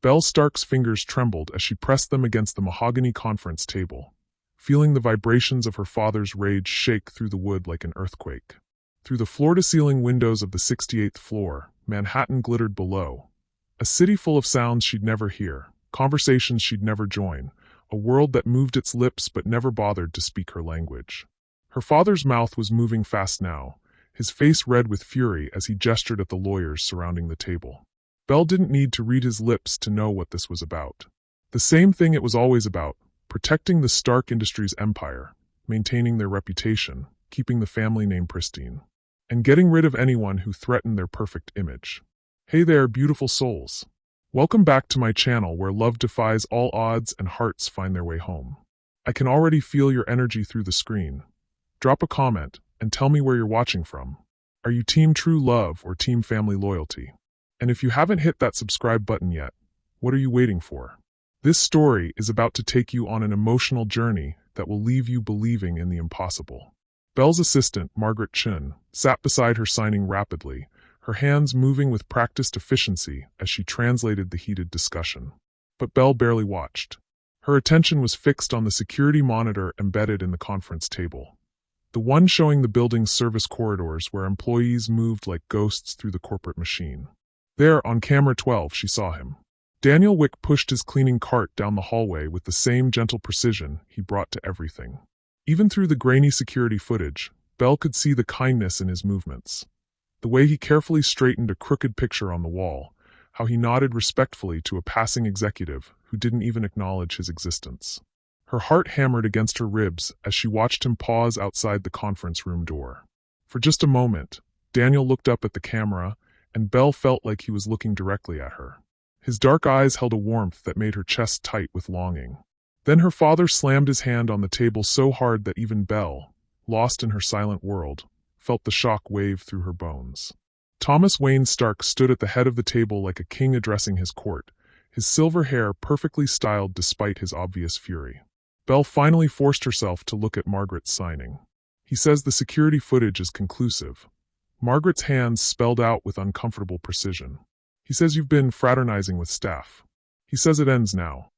Belle Stark's fingers trembled as she pressed them against the mahogany conference table, feeling the vibrations of her father's rage shake through the wood like an earthquake. Through the floor-to-ceiling windows of the 68th floor, Manhattan glittered below. A city full of sounds she'd never hear, conversations she'd never join, a world that moved its lips but never bothered to speak her language. Her father's mouth was moving fast now, his face red with fury as he gestured at the lawyers surrounding the table. Belle didn't need to read his lips to know what this was about. The same thing it was always about: protecting the Stark Industries empire, maintaining their reputation, keeping the family name pristine, and getting rid of anyone who threatened their perfect image. Hey there, beautiful souls. Welcome back to my channel where love defies all odds and hearts find their way home. I can already feel your energy through the screen. Drop a comment and tell me where you're watching from. Are you Team True Love or Team Family Loyalty? And if you haven't hit that subscribe button yet, what are you waiting for? This story is about to take you on an emotional journey that will leave you believing in the impossible. Belle's assistant, Margaret Chun, sat beside her signing rapidly, her hands moving with practiced efficiency as she translated the heated discussion. But Belle barely watched. Her attention was fixed on the security monitor embedded in the conference table, the one showing the building's service corridors where employees moved like ghosts through the corporate machine. There, on camera 12, she saw him. Daniel Wick pushed his cleaning cart down the hallway with the same gentle precision he brought to everything. Even through the grainy security footage, Belle could see the kindness in his movements. The way he carefully straightened a crooked picture on the wall, how he nodded respectfully to a passing executive who didn't even acknowledge his existence. Her heart hammered against her ribs as she watched him pause outside the conference room door. For just a moment, Daniel looked up at the camera, and Belle felt like he was looking directly at her. His dark eyes held a warmth that made her chest tight with longing. Then her father slammed his hand on the table so hard that even Belle, lost in her silent world, felt the shock wave through her bones. Thomas Wayne Stark stood at the head of the table like a king addressing his court, his silver hair perfectly styled despite his obvious fury. Belle finally forced herself to look at Margaret's signing. He says the security footage is conclusive. Margaret's hands spelled out with uncomfortable precision. He says you've been fraternizing with staff. He says it ends now.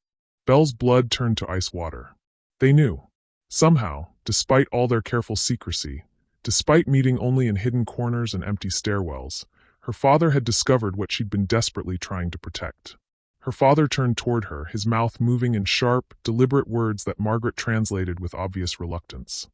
Belle's blood turned to ice water. They knew. Somehow, despite all their careful secrecy, despite meeting only in hidden corners and empty stairwells, her father had discovered what she'd been desperately trying to protect. Her father turned toward her, his mouth moving in sharp, deliberate words that Margaret translated with obvious reluctance.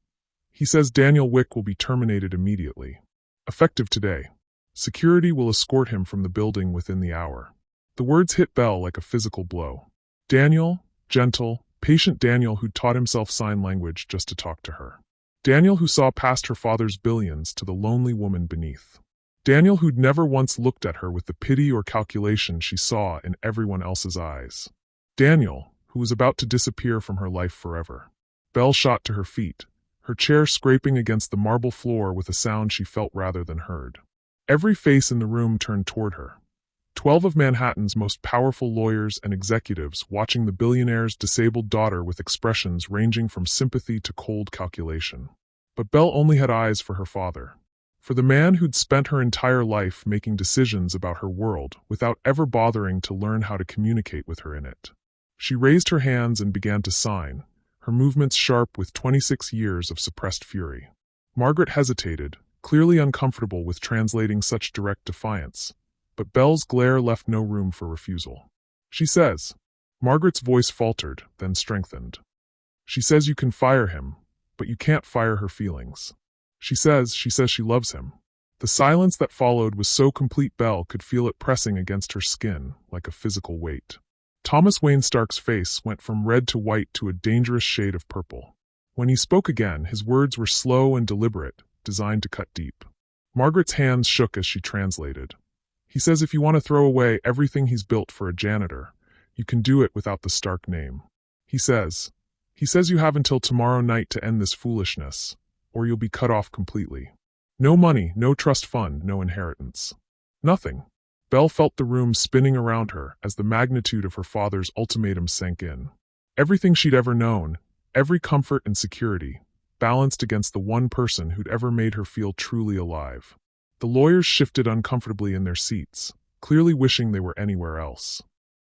He says Daniel Wick will be terminated immediately. Effective today. Security will escort him from the building within the hour. The words hit Belle like a physical blow. Daniel, gentle, patient Daniel who'd taught himself sign language just to talk to her. Daniel who saw past her father's billions to the lonely woman beneath. Daniel who'd never once looked at her with the pity or calculation she saw in everyone else's eyes. Daniel, who was about to disappear from her life forever. Belle shot to her feet, her chair scraping against the marble floor with a sound she felt rather than heard. Every face in the room turned toward her. 12 of Manhattan's most powerful lawyers and executives watching the billionaire's disabled daughter with expressions ranging from sympathy to cold calculation. But Belle only had eyes for her father. For the man who'd spent her entire life making decisions about her world without ever bothering to learn how to communicate with her in it. She raised her hands and began to sign, her movements sharp with 26 years of suppressed fury. Margaret hesitated, clearly uncomfortable with translating such direct defiance, but Belle's glare left no room for refusal. She says. Margaret's voice faltered, then strengthened. She says you can fire him, but you can't fire her feelings. She says she loves him. The silence that followed was so complete Belle could feel it pressing against her skin like a physical weight. Thomas Wayne Stark's face went from red to white to a dangerous shade of purple. When he spoke again, his words were slow and deliberate, designed to cut deep. Margaret's hands shook as she translated. He says if you want to throw away everything he's built for a janitor, you can do it without the Stark name. He says you have until tomorrow night to end this foolishness, or you'll be cut off completely. No money, no trust fund, no inheritance. Nothing. Belle felt the room spinning around her as the magnitude of her father's ultimatum sank in. Everything she'd ever known, every comfort and security, balanced against the one person who'd ever made her feel truly alive. The lawyers shifted uncomfortably in their seats, clearly wishing they were anywhere else.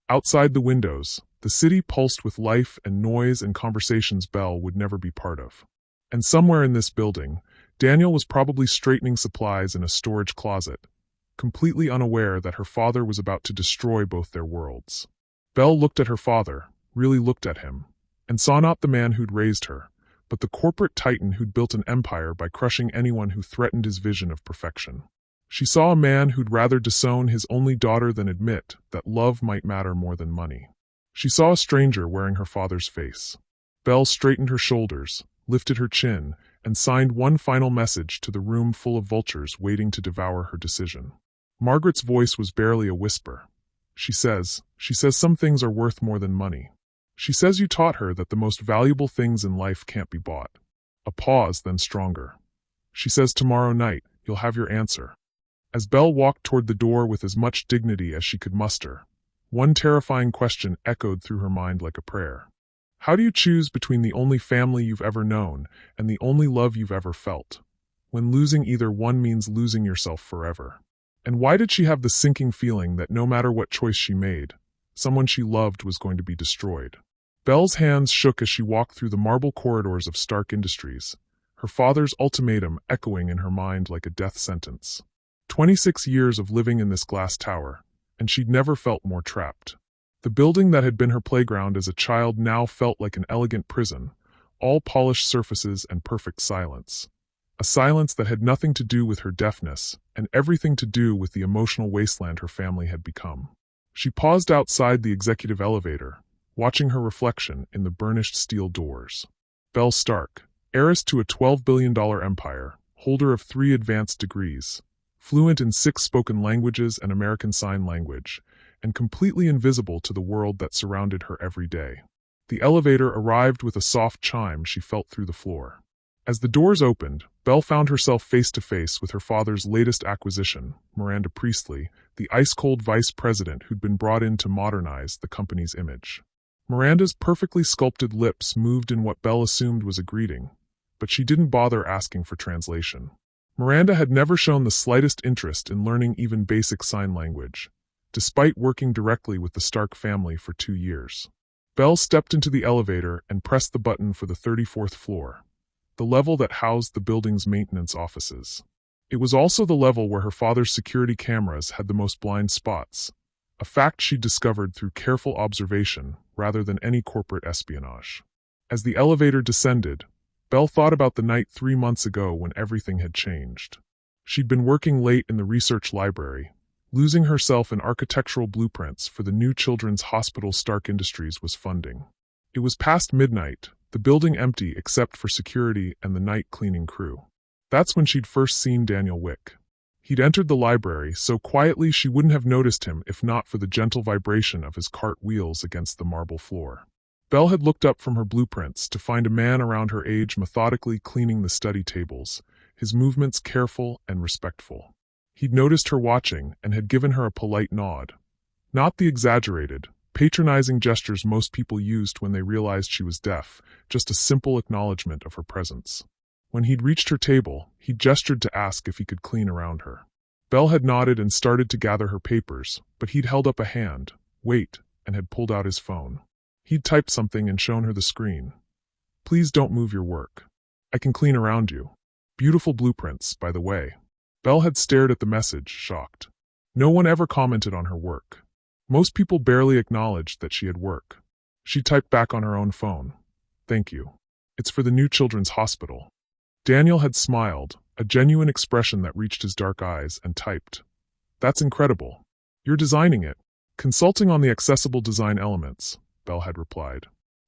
Outside the windows, the city pulsed with life and noise and conversations Belle would never be part of. And somewhere in this building, Daniel was probably straightening supplies in a storage closet, completely unaware that her father was about to destroy both their worlds. Belle looked at her father, really looked at him, and saw not the man who'd raised her, but the corporate titan who'd built an empire by crushing anyone who threatened his vision of perfection. She saw a man who'd rather disown his only daughter than admit that love might matter more than money. She saw a stranger wearing her father's face. Belle straightened her shoulders, lifted her chin, and signed one final message to the room full of vultures waiting to devour her decision. Margaret's voice was barely a whisper. She says some things are worth more than money. She says you taught her that the most valuable things in life can't be bought. A pause, then stronger. She says tomorrow night, you'll have your answer. As Belle walked toward the door with as much dignity as she could muster, one terrifying question echoed through her mind like a prayer. How do you choose between the only family you've ever known and the only love you've ever felt, when losing either one means losing yourself forever? And why did she have the sinking feeling that no matter what choice she made, someone she loved was going to be destroyed? Belle's hands shook as she walked through the marble corridors of Stark Industries, her father's ultimatum echoing in her mind like a death sentence. 26 years of living in this glass tower, and she'd never felt more trapped. The building that had been her playground as a child now felt like an elegant prison, all polished surfaces and perfect silence. A silence that had nothing to do with her deafness, and everything to do with the emotional wasteland her family had become. She paused outside the executive elevator, watching her reflection in the burnished steel doors. Belle Stark, heiress to a $12 billion empire, holder of 3 advanced degrees, fluent in 6 spoken languages and American Sign Language, and completely invisible to the world that surrounded her every day. The elevator arrived with a soft chime she felt through the floor. As the doors opened, Belle found herself face to face with her father's latest acquisition, Miranda Priestley, the ice-cold vice president who'd been brought in to modernize the company's image. Miranda's perfectly sculpted lips moved in what Belle assumed was a greeting, but she didn't bother asking for translation. Miranda had never shown the slightest interest in learning even basic sign language, despite working directly with the Stark family for 2 years. Belle stepped into the elevator and pressed the button for the 34th floor, the level that housed the building's maintenance offices. It was also the level where her father's security cameras had the most blind spots, a fact she discovered through careful observation rather than any corporate espionage. As the elevator descended, Belle thought about the night 3 months ago when everything had changed. She'd been working late in the research library, losing herself in architectural blueprints for the new children's hospital Stark Industries was funding. It was past midnight, the building empty except for security and the night cleaning crew. That's when she'd first seen Daniel Wick. He'd entered the library so quietly she wouldn't have noticed him if not for the gentle vibration of his cart wheels against the marble floor. Belle had looked up from her blueprints to find a man around her age methodically cleaning the study tables, his movements careful and respectful. He'd noticed her watching and had given her a polite nod. Not the exaggerated, patronizing gestures most people used when they realized she was deaf, just a simple acknowledgement of her presence. When he'd reached her table, he gestured to ask if he could clean around her. Belle had nodded and started to gather her papers, but he'd held up a hand, wait, and had pulled out his phone. He'd typed something and shown her the screen. Please don't move your work. I can clean around you. Beautiful blueprints, by the way. Belle had stared at the message, shocked. No one ever commented on her work. Most people barely acknowledged that she had work. She typed back on her own phone. Thank you. It's for the new children's hospital. Daniel had smiled, a genuine expression that reached his dark eyes, and typed. That's incredible. You're designing it. Consulting on the accessible design elements, Belle had replied.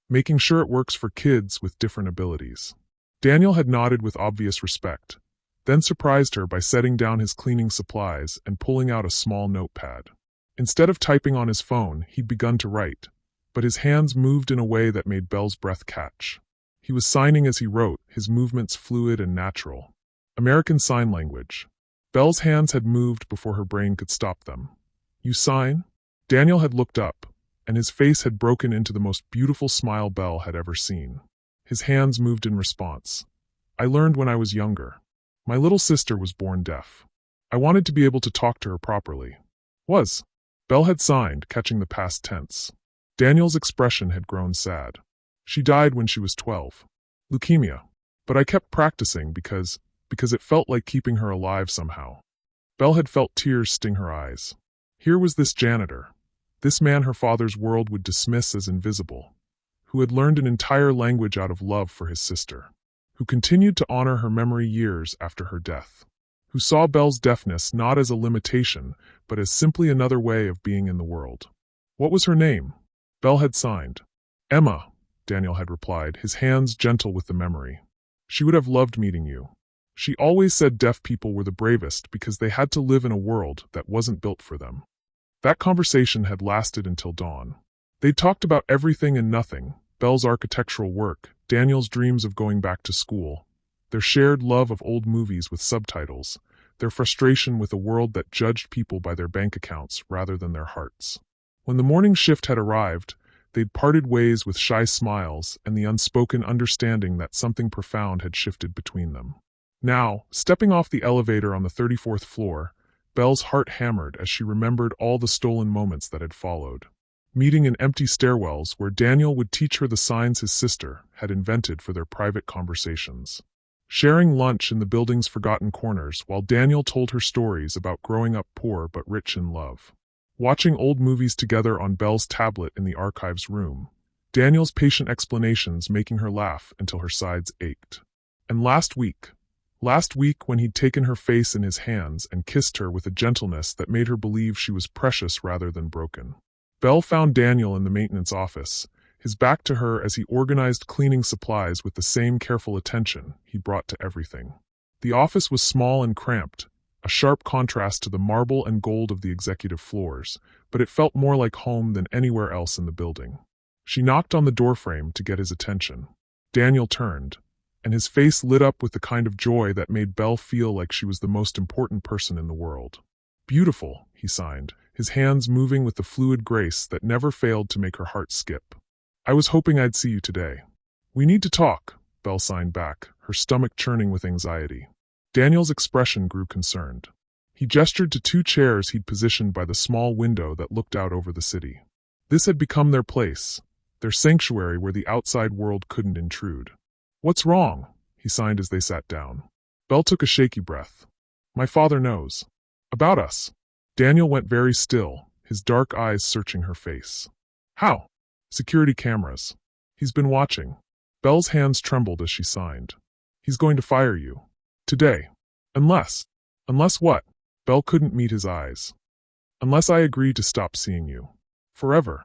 Making sure it works for kids with different abilities. Daniel had nodded with obvious respect, then surprised her by setting down his cleaning supplies and pulling out a small notepad. Instead of typing on his phone, he'd begun to write, but his hands moved in a way that made Belle's breath catch. He was signing as he wrote, his movements fluid and natural. American Sign Language. Belle's hands had moved before her brain could stop them. You sign? Daniel had looked up, and his face had broken into the most beautiful smile Belle had ever seen. His hands moved in response. I learned when I was younger. My little sister was born deaf. I wanted to be able to talk to her properly. Belle had signed, catching the past tense. Daniel's expression had grown sad. She died when she was 12. Leukemia. But I kept practicing because it felt like keeping her alive somehow. Belle had felt tears sting her eyes. Here was this janitor, this man her father's world would dismiss as invisible, who had learned an entire language out of love for his sister, who continued to honor her memory years after her death, who saw Belle's deafness not as a limitation, but as simply another way of being in the world. What was her name? Belle had signed. Emma, Daniel had replied, his hands gentle with the memory. She would have loved meeting you. She always said deaf people were the bravest because they had to live in a world that wasn't built for them. That conversation had lasted until dawn. They'd talked about everything and nothing, Belle's architectural work, Daniel's dreams of going back to school, their shared love of old movies with subtitles, their frustration with a world that judged people by their bank accounts rather than their hearts. When the morning shift had arrived, they'd parted ways with shy smiles and the unspoken understanding that something profound had shifted between them. Now, stepping off the elevator on the 34th floor, Belle's heart hammered as she remembered all the stolen moments that had followed. Meeting in empty stairwells where Daniel would teach her the signs his sister had invented for their private conversations. Sharing lunch in the building's forgotten corners while Daniel told her stories about growing up poor but rich in love. Watching old movies together on Belle's tablet in the archives room, Daniel's patient explanations making her laugh until her sides ached. And last week when he'd taken her face in his hands and kissed her with a gentleness that made her believe she was precious rather than broken. Belle found Daniel in the maintenance office, his back to her as he organized cleaning supplies with the same careful attention he brought to everything. The office was small and cramped, a sharp contrast to the marble and gold of the executive floors, but it felt more like home than anywhere else in the building. She knocked on the doorframe to get his attention. Daniel turned, and his face lit up with the kind of joy that made Belle feel like she was the most important person in the world. Beautiful, he signed, his hands moving with the fluid grace that never failed to make her heart skip. I was hoping I'd see you today. We need to talk, Belle signed back, her stomach churning with anxiety. Daniel's expression grew concerned. He gestured to two chairs he'd positioned by the small window that looked out over the city. This had become their place, their sanctuary where the outside world couldn't intrude. What's wrong? He signed as they sat down. Belle took a shaky breath. My father knows. About us. Daniel went very still, his dark eyes searching her face. How? Security cameras. He's been watching. Belle's hands trembled as she signed. He's going to fire you. Today. Unless what? Belle couldn't meet his eyes. Unless I agree to stop seeing you. Forever.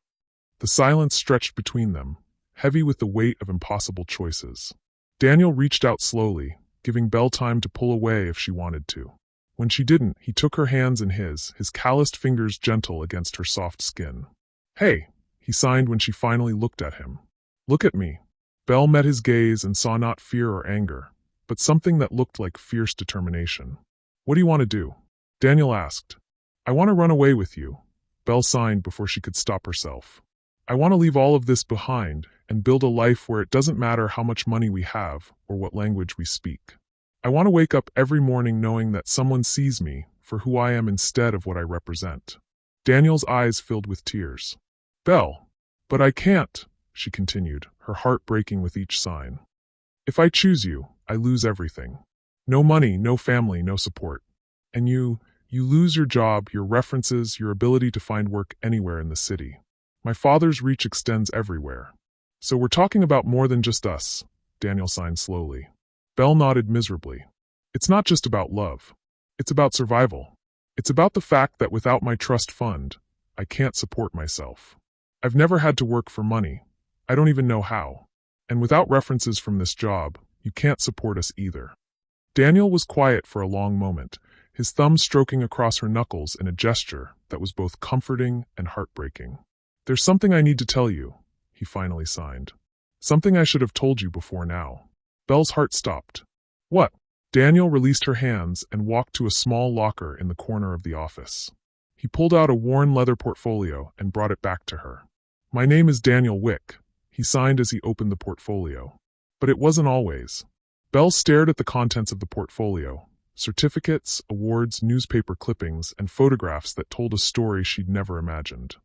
The silence stretched between them, heavy with the weight of impossible choices. Daniel reached out slowly, giving Belle time to pull away if she wanted to. When she didn't, he took her hands in his calloused fingers gentle against her soft skin. Hey, he signed when she finally looked at him. Look at me. Belle met his gaze and saw not fear or anger, but something that looked like fierce determination. What do you want to do? Daniel asked. I want to run away with you, Belle signed before she could stop herself. I want to leave all of this behind and build a life where it doesn't matter how much money we have or what language we speak. I want to wake up every morning knowing that someone sees me for who I am instead of what I represent. Daniel's eyes filled with tears. Belle, but I can't, she continued, her heart breaking with each sign. If I choose you, I lose everything. No money, no family, no support. And you lose your job, your references, your ability to find work anywhere in the city. My father's reach extends everywhere. So we're talking about more than just us, Daniel signed slowly. Belle nodded miserably. It's not just about love. It's about survival. It's about the fact that without my trust fund, I can't support myself. I've never had to work for money. I don't even know how. And without references from this job, you can't support us either. Daniel was quiet for a long moment, his thumb stroking across her knuckles in a gesture that was both comforting and heartbreaking. There's something I need to tell you, he finally signed. Something I should have told you before now. Belle's heart stopped. What? Daniel released her hands and walked to a small locker in the corner of the office. He pulled out a worn leather portfolio and brought it back to her. My name is Daniel Wick, he signed as he opened the portfolio. But it wasn't always. Belle stared at the contents of the portfolio, certificates, awards, newspaper clippings, and photographs that told a story she'd never imagined.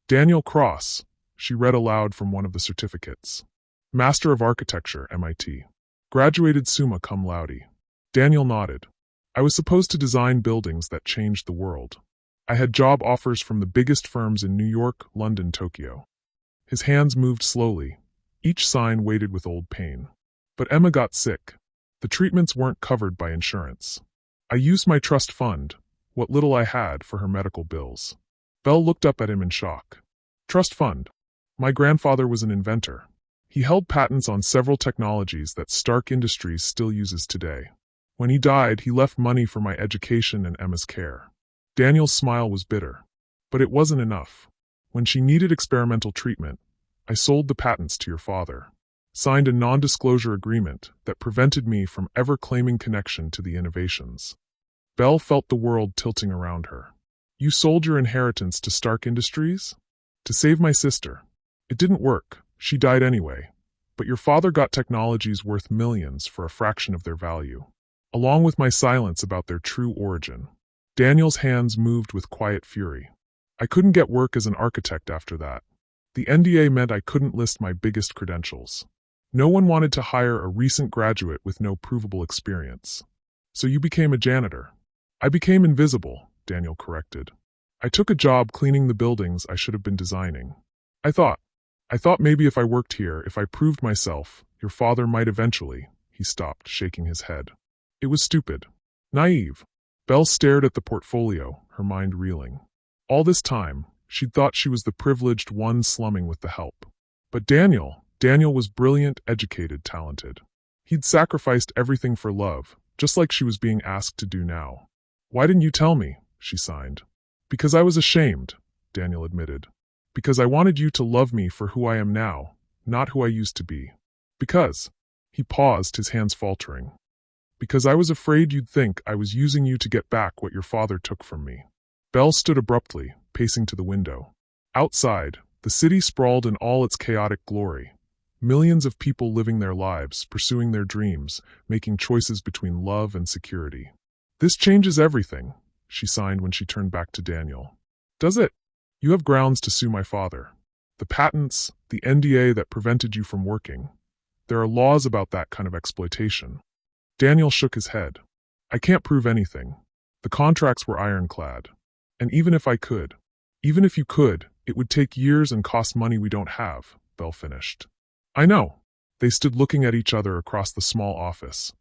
Daniel Cross, she read aloud from one of the certificates. Master of Architecture, MIT. Graduated summa cum laude. Daniel nodded. I was supposed to design buildings that changed the world. I had job offers from the biggest firms in New York, London, Tokyo. His hands moved slowly. Each sign weighted with old pain. But Emma got sick. The treatments weren't covered by insurance. I used my trust fund, what little I had, for her medical bills. Belle looked up at him in shock. Trust fund? My grandfather was an inventor. He held patents on several technologies that Stark Industries still uses today. When he died, he left money for my education and Emma's care. Daniel's smile was bitter. But it wasn't enough. When she needed experimental treatment, I sold the patents to your father. Signed a non-disclosure agreement that prevented me from ever claiming connection to the innovations. Belle felt the world tilting around her. You sold your inheritance to Stark Industries? To save my sister. It didn't work. She died anyway. But your father got technologies worth millions for a fraction of their value. Along with my silence about their true origin. Daniel's hands moved with quiet fury. I couldn't get work as an architect after that. The NDA meant I couldn't list my biggest credentials. No one wanted to hire a recent graduate with no provable experience. So you became a janitor. I became invisible, Daniel corrected. I took a job cleaning the buildings I should have been designing. I thought maybe if I worked here, if I proved myself, your father might eventually. He stopped, shaking his head. It was stupid. Naive. Belle stared at the portfolio, her mind reeling. All this time, she'd thought she was the privileged one slumming with the help. But Daniel was brilliant, educated, talented. He'd sacrificed everything for love, just like she was being asked to do now. Why didn't you tell me? She signed. Because I was ashamed, Daniel admitted. Because I wanted you to love me for who I am now, not who I used to be. Because, he paused, his hands faltering. Because I was afraid you'd think I was using you to get back what your father took from me. Belle stood abruptly, pacing to the window. Outside, the city sprawled in all its chaotic glory. Millions of people living their lives, pursuing their dreams, making choices between love and security. This changes everything, she signed when she turned back to Daniel. Does it? You have grounds to sue my father. The patents, the NDA that prevented you from working. There are laws about that kind of exploitation. Daniel shook his head. I can't prove anything. The contracts were ironclad. And even if I could, even if you could, it would take years and cost money we don't have, Belle finished. I know. They stood looking at each other across the small office.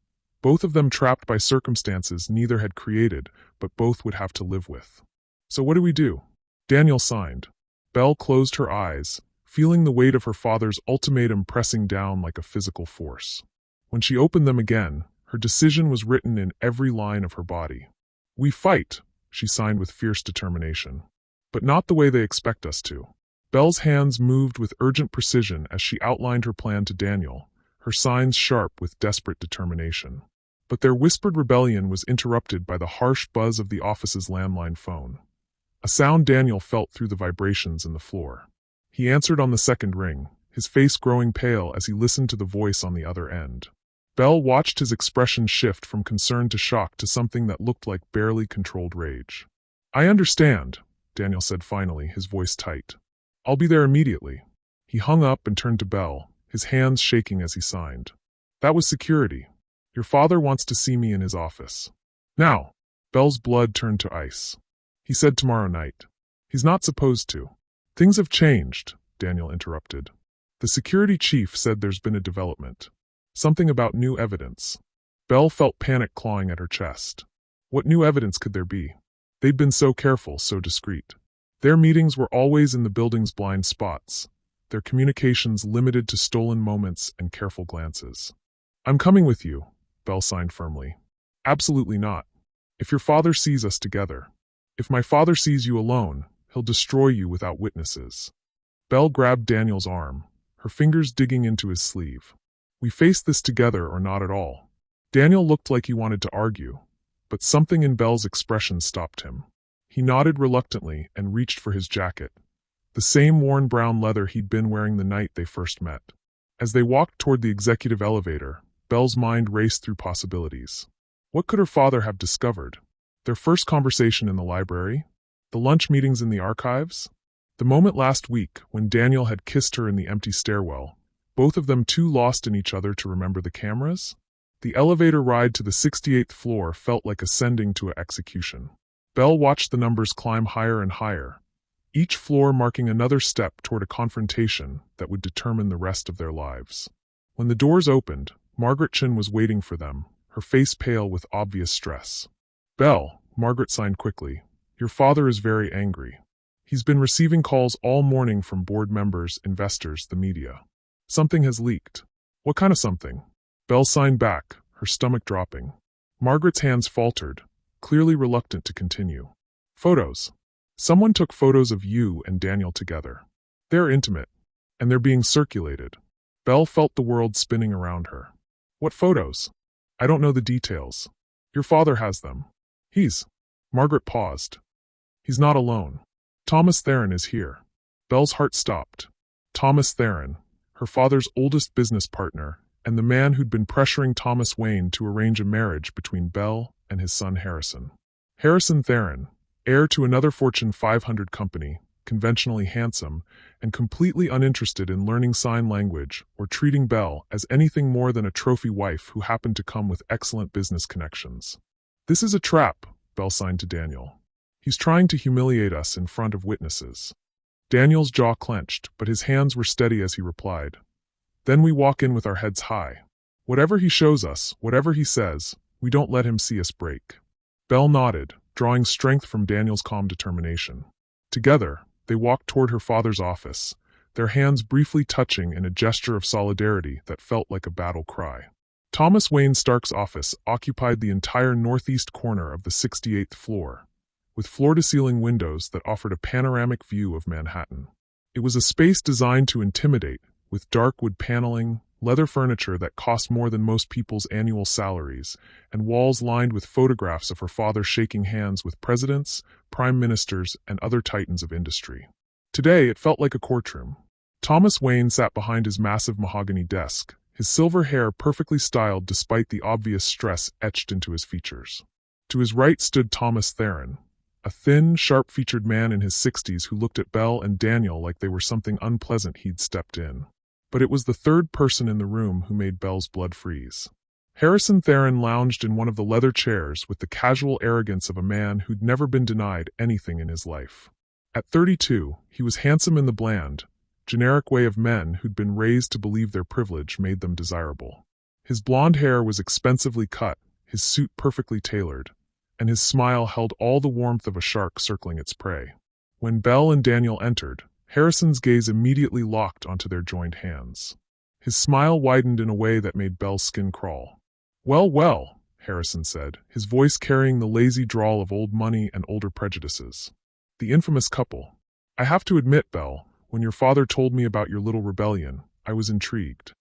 Both of them trapped by circumstances neither had created, but both would have to live with. So what do we do? Daniel signed. Belle closed her eyes, feeling the weight of her father's ultimatum pressing down like a physical force. When she opened them again, her decision was written in every line of her body. We fight, she signed with fierce determination. But not the way they expect us to. Belle's hands moved with urgent precision as she outlined her plan to Daniel, her signs sharp with desperate determination. But their whispered rebellion was interrupted by the harsh buzz of the office's landline phone. A sound Daniel felt through the vibrations in the floor. He answered on the second ring, his face growing pale as he listened to the voice on the other end. Belle watched his expression shift from concern to shock to something that looked like barely controlled rage. I understand, Daniel said finally, his voice tight. I'll be there immediately. He hung up and turned to Belle, his hands shaking as he signed. That was security. Your father wants to see me in his office. Now. Belle's blood turned to ice. He said tomorrow night. He's not supposed to. Things have changed, Daniel interrupted. The security chief said there's been a development. Something about new evidence. Belle felt panic clawing at her chest. What new evidence could there be? They'd been so careful, so discreet. Their meetings were always in the building's blind spots, their communications limited to stolen moments and careful glances. I'm coming with you, Belle signed firmly. Absolutely not. If your father sees us together. If my father sees you alone, he'll destroy you without witnesses. Belle grabbed Daniel's arm, her fingers digging into his sleeve. We face this together or not at all. Daniel looked like he wanted to argue, but something in Belle's expression stopped him. He nodded reluctantly and reached for his jacket, the same worn brown leather he'd been wearing the night they first met. As they walked toward the executive elevator, Belle's mind raced through possibilities. What could her father have discovered? Their first conversation in the library? The lunch meetings in the archives? The moment last week when Daniel had kissed her in the empty stairwell, both of them too lost in each other to remember the cameras? The elevator ride to the 68th floor felt like ascending to an execution. Belle watched the numbers climb higher and higher, each floor marking another step toward a confrontation that would determine the rest of their lives. When the doors opened, Margaret Chin was waiting for them, her face pale with obvious stress. "Belle," Margaret signed quickly, "your father is very angry. He's been receiving calls all morning from board members, investors, the media. Something has leaked." "What kind of something?" Belle signed back, her stomach dropping. Margaret's hands faltered, clearly reluctant to continue. "Photos. Someone took photos of you and Daniel together. They're intimate, and they're being circulated." Belle felt the world spinning around her. "What photos?" "I don't know the details. Your father has them. He's—" Margaret paused. "He's not alone. Thomas Theron is here." Belle's heart stopped. Thomas Theron, her father's oldest business partner, and the man who'd been pressuring Thomas Wayne to arrange a marriage between Belle and his son Harrison. Harrison Theron, heir to another Fortune 500 company, conventionally handsome, and completely uninterested in learning sign language or treating Belle as anything more than a trophy wife who happened to come with excellent business connections. "This is a trap," Belle signed to Daniel. "He's trying to humiliate us in front of witnesses." Daniel's jaw clenched, but his hands were steady as he replied, "Then we walk in with our heads high. Whatever he shows us, whatever he says, we don't let him see us break." Belle nodded, drawing strength from Daniel's calm determination. Together, they walked toward her father's office, their hands briefly touching in a gesture of solidarity that felt like a battle cry. Thomas Wayne Stark's office occupied the entire northeast corner of the 68th floor, with floor-to-ceiling windows that offered a panoramic view of Manhattan. It was a space designed to intimidate, with dark wood paneling, leather furniture that cost more than most people's annual salaries, and walls lined with photographs of her father shaking hands with presidents, prime ministers, and other titans of industry. Today, it felt like a courtroom. Thomas Wayne sat behind his massive mahogany desk, his silver hair perfectly styled despite the obvious stress etched into his features. To his right stood Thomas Theron, a thin, sharp-featured man in his 60s who looked at Belle and Daniel like they were something unpleasant he'd stepped in. But it was the third person in the room who made Belle's blood freeze. Harrison Theron lounged in one of the leather chairs with the casual arrogance of a man who'd never been denied anything in his life. At 32, he was handsome in the bland, generic way of men who'd been raised to believe their privilege made them desirable. His blonde hair was expensively cut, his suit perfectly tailored, and his smile held all the warmth of a shark circling its prey. When Belle and Daniel entered, Harrison's gaze immediately locked onto their joined hands. His smile widened in a way that made Belle's skin crawl. "Well, well," Harrison said, his voice carrying the lazy drawl of old money and older prejudices. "The infamous couple. I have to admit, Belle, when your father told me about your little rebellion, I was intrigued."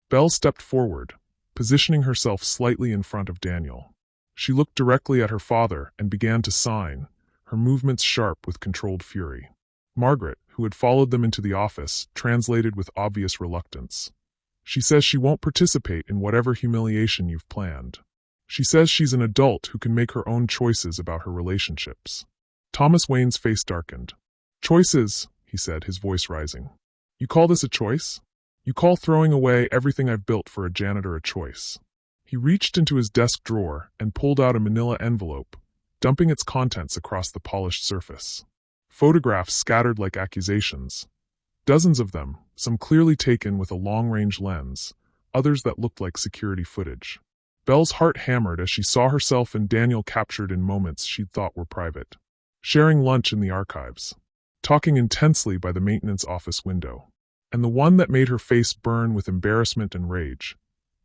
Belle stepped forward, positioning herself slightly in front of Daniel. She looked directly at her father and began to sign, her movements sharp with controlled fury. Margaret, who had followed them into the office, translated with obvious reluctance. "She says she won't participate in whatever humiliation you've planned. She says she's an adult who can make her own choices about her relationships." Thomas Wayne's face darkened. "Choices," he said, his voice rising. "You call this a choice? You call throwing away everything I've built for a janitor a choice?" He reached into his desk drawer and pulled out a manila envelope, dumping its contents across the polished surface. Photographs scattered like accusations. Dozens of them, some clearly taken with a long-range lens, others that looked like security footage. Belle's heart hammered as she saw herself and Daniel captured in moments she'd thought were private. Sharing lunch in the archives. Talking intensely by the maintenance office window. And the one that made her face burn with embarrassment and rage.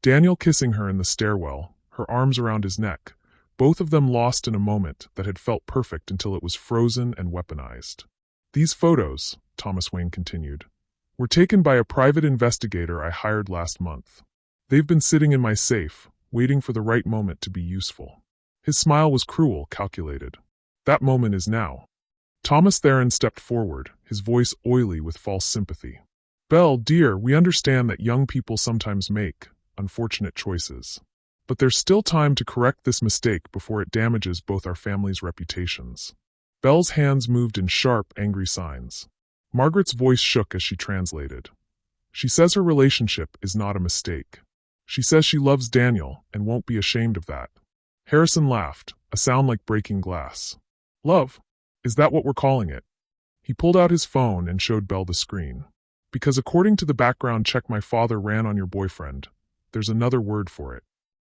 Daniel kissing her in the stairwell, her arms around his neck, both of them lost in a moment that had felt perfect until it was frozen and weaponized. "These photos," Thomas Wayne continued, "were taken by a private investigator I hired last month. They've been sitting in my safe, waiting for the right moment to be useful." His smile was cruel, calculated. "That moment is now." Thomas Theron stepped forward, his voice oily with false sympathy. "Belle, dear, we understand that young people sometimes make unfortunate choices. But there's still time to correct this mistake before it damages both our families' reputations. Belle's hands moved in sharp, angry signs. Margaret's voice shook as she translated. She says her relationship is not a mistake. She says she loves Daniel and won't be ashamed of that. Harrison laughed, a sound like breaking glass. Love? Is that what we're calling it? He pulled out his phone and showed Belle the screen. Because according to the background check my father ran on your boyfriend, there's another word for it.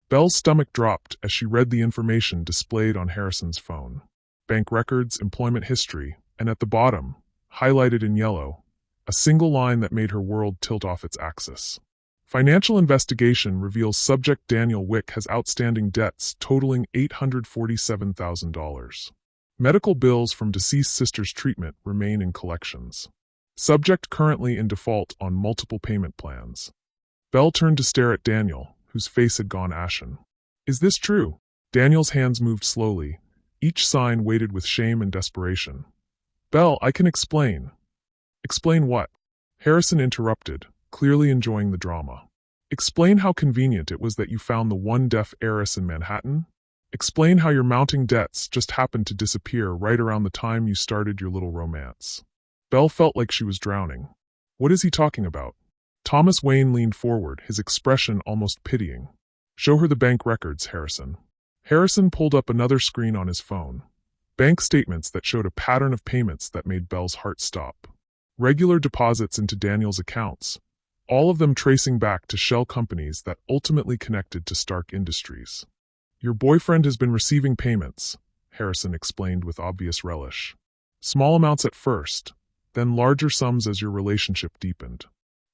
Belle's stomach dropped as she read the information displayed on Harrison's phone. Bank records, employment history, and at the bottom, highlighted in yellow, a single line that made her world tilt off its axis. Financial investigation reveals subject Daniel Wick has outstanding debts totaling $847,000. Medical bills from deceased sister's treatment remain in collections. Subject currently in default on multiple payment plans. Belle turned to stare at Daniel, whose face had gone ashen. Is this true? Daniel's hands moved slowly, each sign weighted with shame and desperation. Belle, I can explain. Explain what? Harrison interrupted, clearly enjoying the drama. Explain how convenient it was that you found the one deaf heiress in Manhattan? Explain how your mounting debts just happened to disappear right around the time you started your little romance. Belle felt like she was drowning. What is he talking about? Thomas Wayne leaned forward, his expression almost pitying. Show her the bank records, Harrison. Harrison pulled up another screen on his phone. Bank statements that showed a pattern of payments that made Belle's heart stop. Regular deposits into Daniel's accounts, all of them tracing back to shell companies that ultimately connected to Stark Industries. Your boyfriend has been receiving payments, Harrison explained with obvious relish. Small amounts at first, then larger sums as your relationship deepened.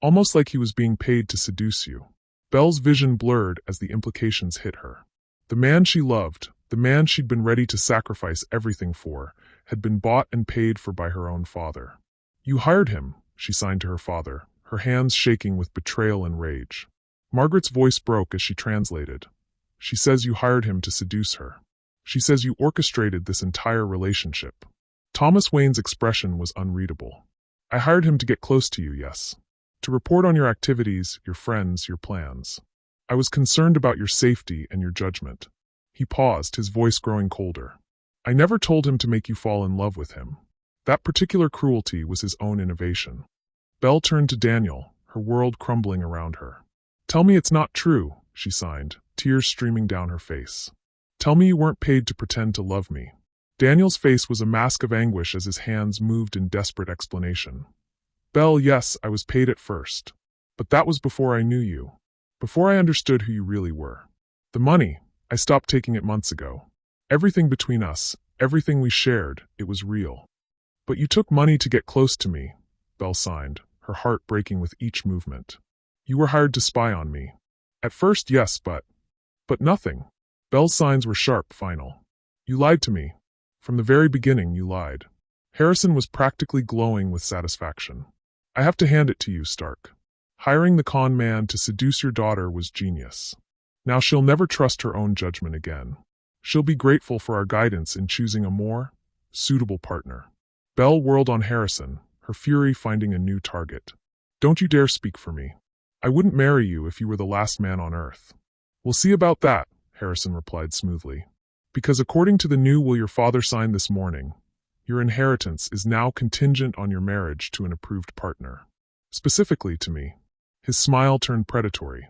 Almost like he was being paid to seduce you. Belle's vision blurred as the implications hit her. The man she loved, the man she'd been ready to sacrifice everything for, had been bought and paid for by her own father. You hired him, she signed to her father, her hands shaking with betrayal and rage. Margaret's voice broke as she translated. She says you hired him to seduce her. She says you orchestrated this entire relationship. Thomas Wayne's expression was unreadable. I hired him to get close to you, yes. To report on your activities, your friends, your plans. I was concerned about your safety and your judgment. He paused, his voice growing colder. I never told him to make you fall in love with him. That particular cruelty was his own innovation. Belle turned to Daniel, her world crumbling around her. Tell me it's not true, she signed, tears streaming down her face. Tell me you weren't paid to pretend to love me. Daniel's face was a mask of anguish as his hands moved in desperate explanation. Belle, yes, I was paid at first. But that was before I knew you. Before I understood who you really were. The money, I stopped taking it months ago. Everything between us, everything we shared, it was real. But you took money to get close to me, Belle signed, her heart breaking with each movement. You were hired to spy on me. At first, yes, but nothing. Belle's signs were sharp, final. You lied to me. From the very beginning, you lied. Harrison was practically glowing with satisfaction. I have to hand it to you, Stark. Hiring the con man to seduce your daughter was genius. Now she'll never trust her own judgment again. She'll be grateful for our guidance in choosing a more suitable partner. Belle whirled on Harrison, her fury finding a new target. Don't you dare speak for me. I wouldn't marry you if you were the last man on Earth. We'll see about that, Harrison replied smoothly. Because according to the new will your father signed this morning, your inheritance is now contingent on your marriage to an approved partner. Specifically to me. His smile turned predatory.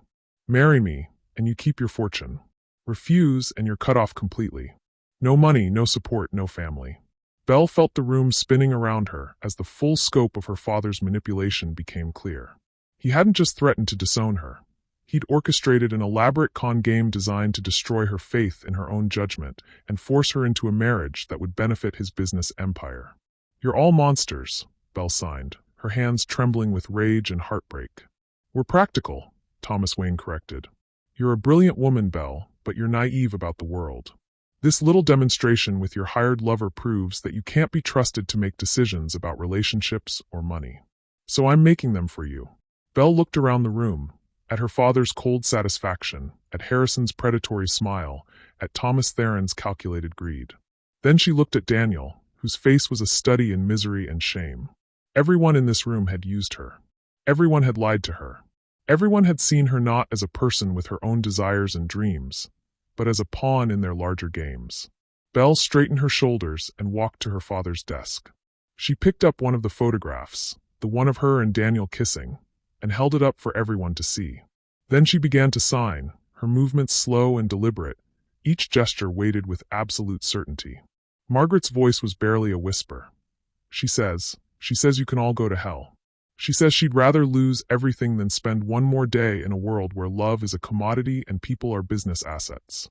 Marry me, and you keep your fortune. Refuse, and you're cut off completely. No money, no support, no family. Belle felt the room spinning around her as the full scope of her father's manipulation became clear. He hadn't just threatened to disown her. He'd orchestrated an elaborate con game designed to destroy her faith in her own judgment and force her into a marriage that would benefit his business empire. You're all monsters, Belle signed, her hands trembling with rage and heartbreak. We're practical, Thomas Wayne corrected. You're a brilliant woman, Belle, but you're naive about the world. This little demonstration with your hired lover proves that you can't be trusted to make decisions about relationships or money. So I'm making them for you. Belle looked around the room, at her father's cold satisfaction, at Harrison's predatory smile, at Thomas Theron's calculated greed. Then she looked at Daniel, whose face was a study in misery and shame. Everyone in this room had used her. Everyone had lied to her. Everyone had seen her not as a person with her own desires and dreams, but as a pawn in their larger games. Belle straightened her shoulders and walked to her father's desk. She picked up one of the photographs, the one of her and Daniel kissing, and held it up for everyone to see. Then she began to sign, her movements slow and deliberate, each gesture weighted with absolute certainty. Margaret's voice was barely a whisper. She says you can all go to hell. She says she'd rather lose everything than spend one more day in a world where love is a commodity and people are business assets.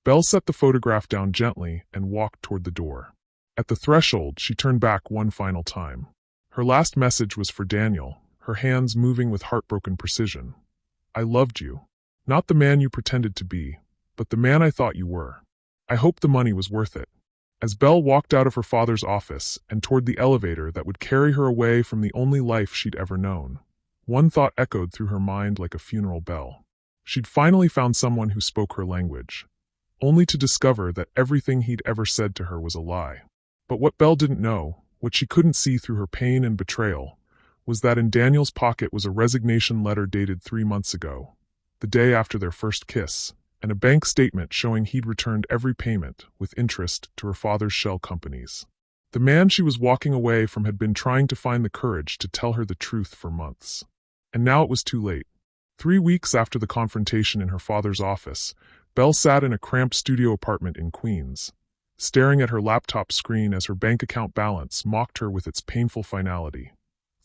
Belle set the photograph down gently and walked toward the door. At the threshold, she turned back one final time. Her last message was for Daniel, her hands moving with heartbroken precision. I loved you. Not the man you pretended to be, but the man I thought you were. I hope the money was worth it. As Belle walked out of her father's office and toward the elevator that would carry her away from the only life she'd ever known, one thought echoed through her mind like a funeral bell. She'd finally found someone who spoke her language, only to discover that everything he'd ever said to her was a lie. But what Belle didn't know, what she couldn't see through her pain and betrayal, was that in Daniel's pocket was a resignation letter dated 3 months ago, the day after their first kiss, and a bank statement showing he'd returned every payment, with interest, to her father's shell companies. The man she was walking away from had been trying to find the courage to tell her the truth for months. And now it was too late. 3 weeks after the confrontation in her father's office, Belle sat in a cramped studio apartment in Queens, staring at her laptop screen as her bank account balance mocked her with its painful finality.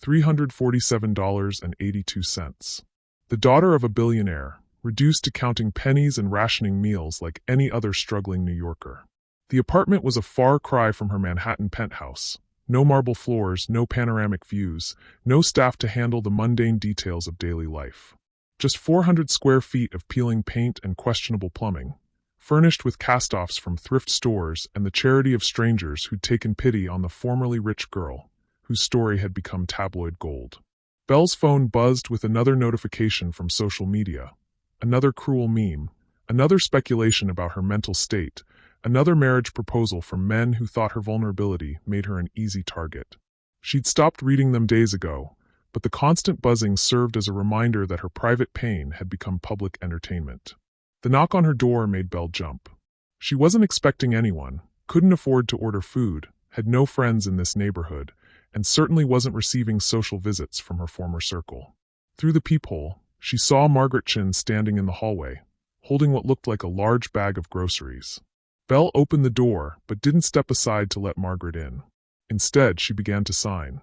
$347.82. The daughter of a billionaire, reduced to counting pennies and rationing meals like any other struggling New Yorker. The apartment was a far cry from her Manhattan penthouse. No marble floors, no panoramic views, no staff to handle the mundane details of daily life. Just 400 square feet of peeling paint and questionable plumbing, furnished with cast-offs from thrift stores and the charity of strangers who'd taken pity on the formerly rich girl, whose story had become tabloid gold. Belle's phone buzzed with another notification from social media. Another cruel meme, another speculation about her mental state, another marriage proposal from men who thought her vulnerability made her an easy target. She'd stopped reading them days ago, but the constant buzzing served as a reminder that her private pain had become public entertainment. The knock on her door made Belle jump. She wasn't expecting anyone, couldn't afford to order food, had no friends in this neighborhood, and certainly wasn't receiving social visits from her former circle. Through the peephole, she saw Margaret Chin standing in the hallway, holding what looked like a large bag of groceries. Belle opened the door, but didn't step aside to let Margaret in. Instead, she began to sign.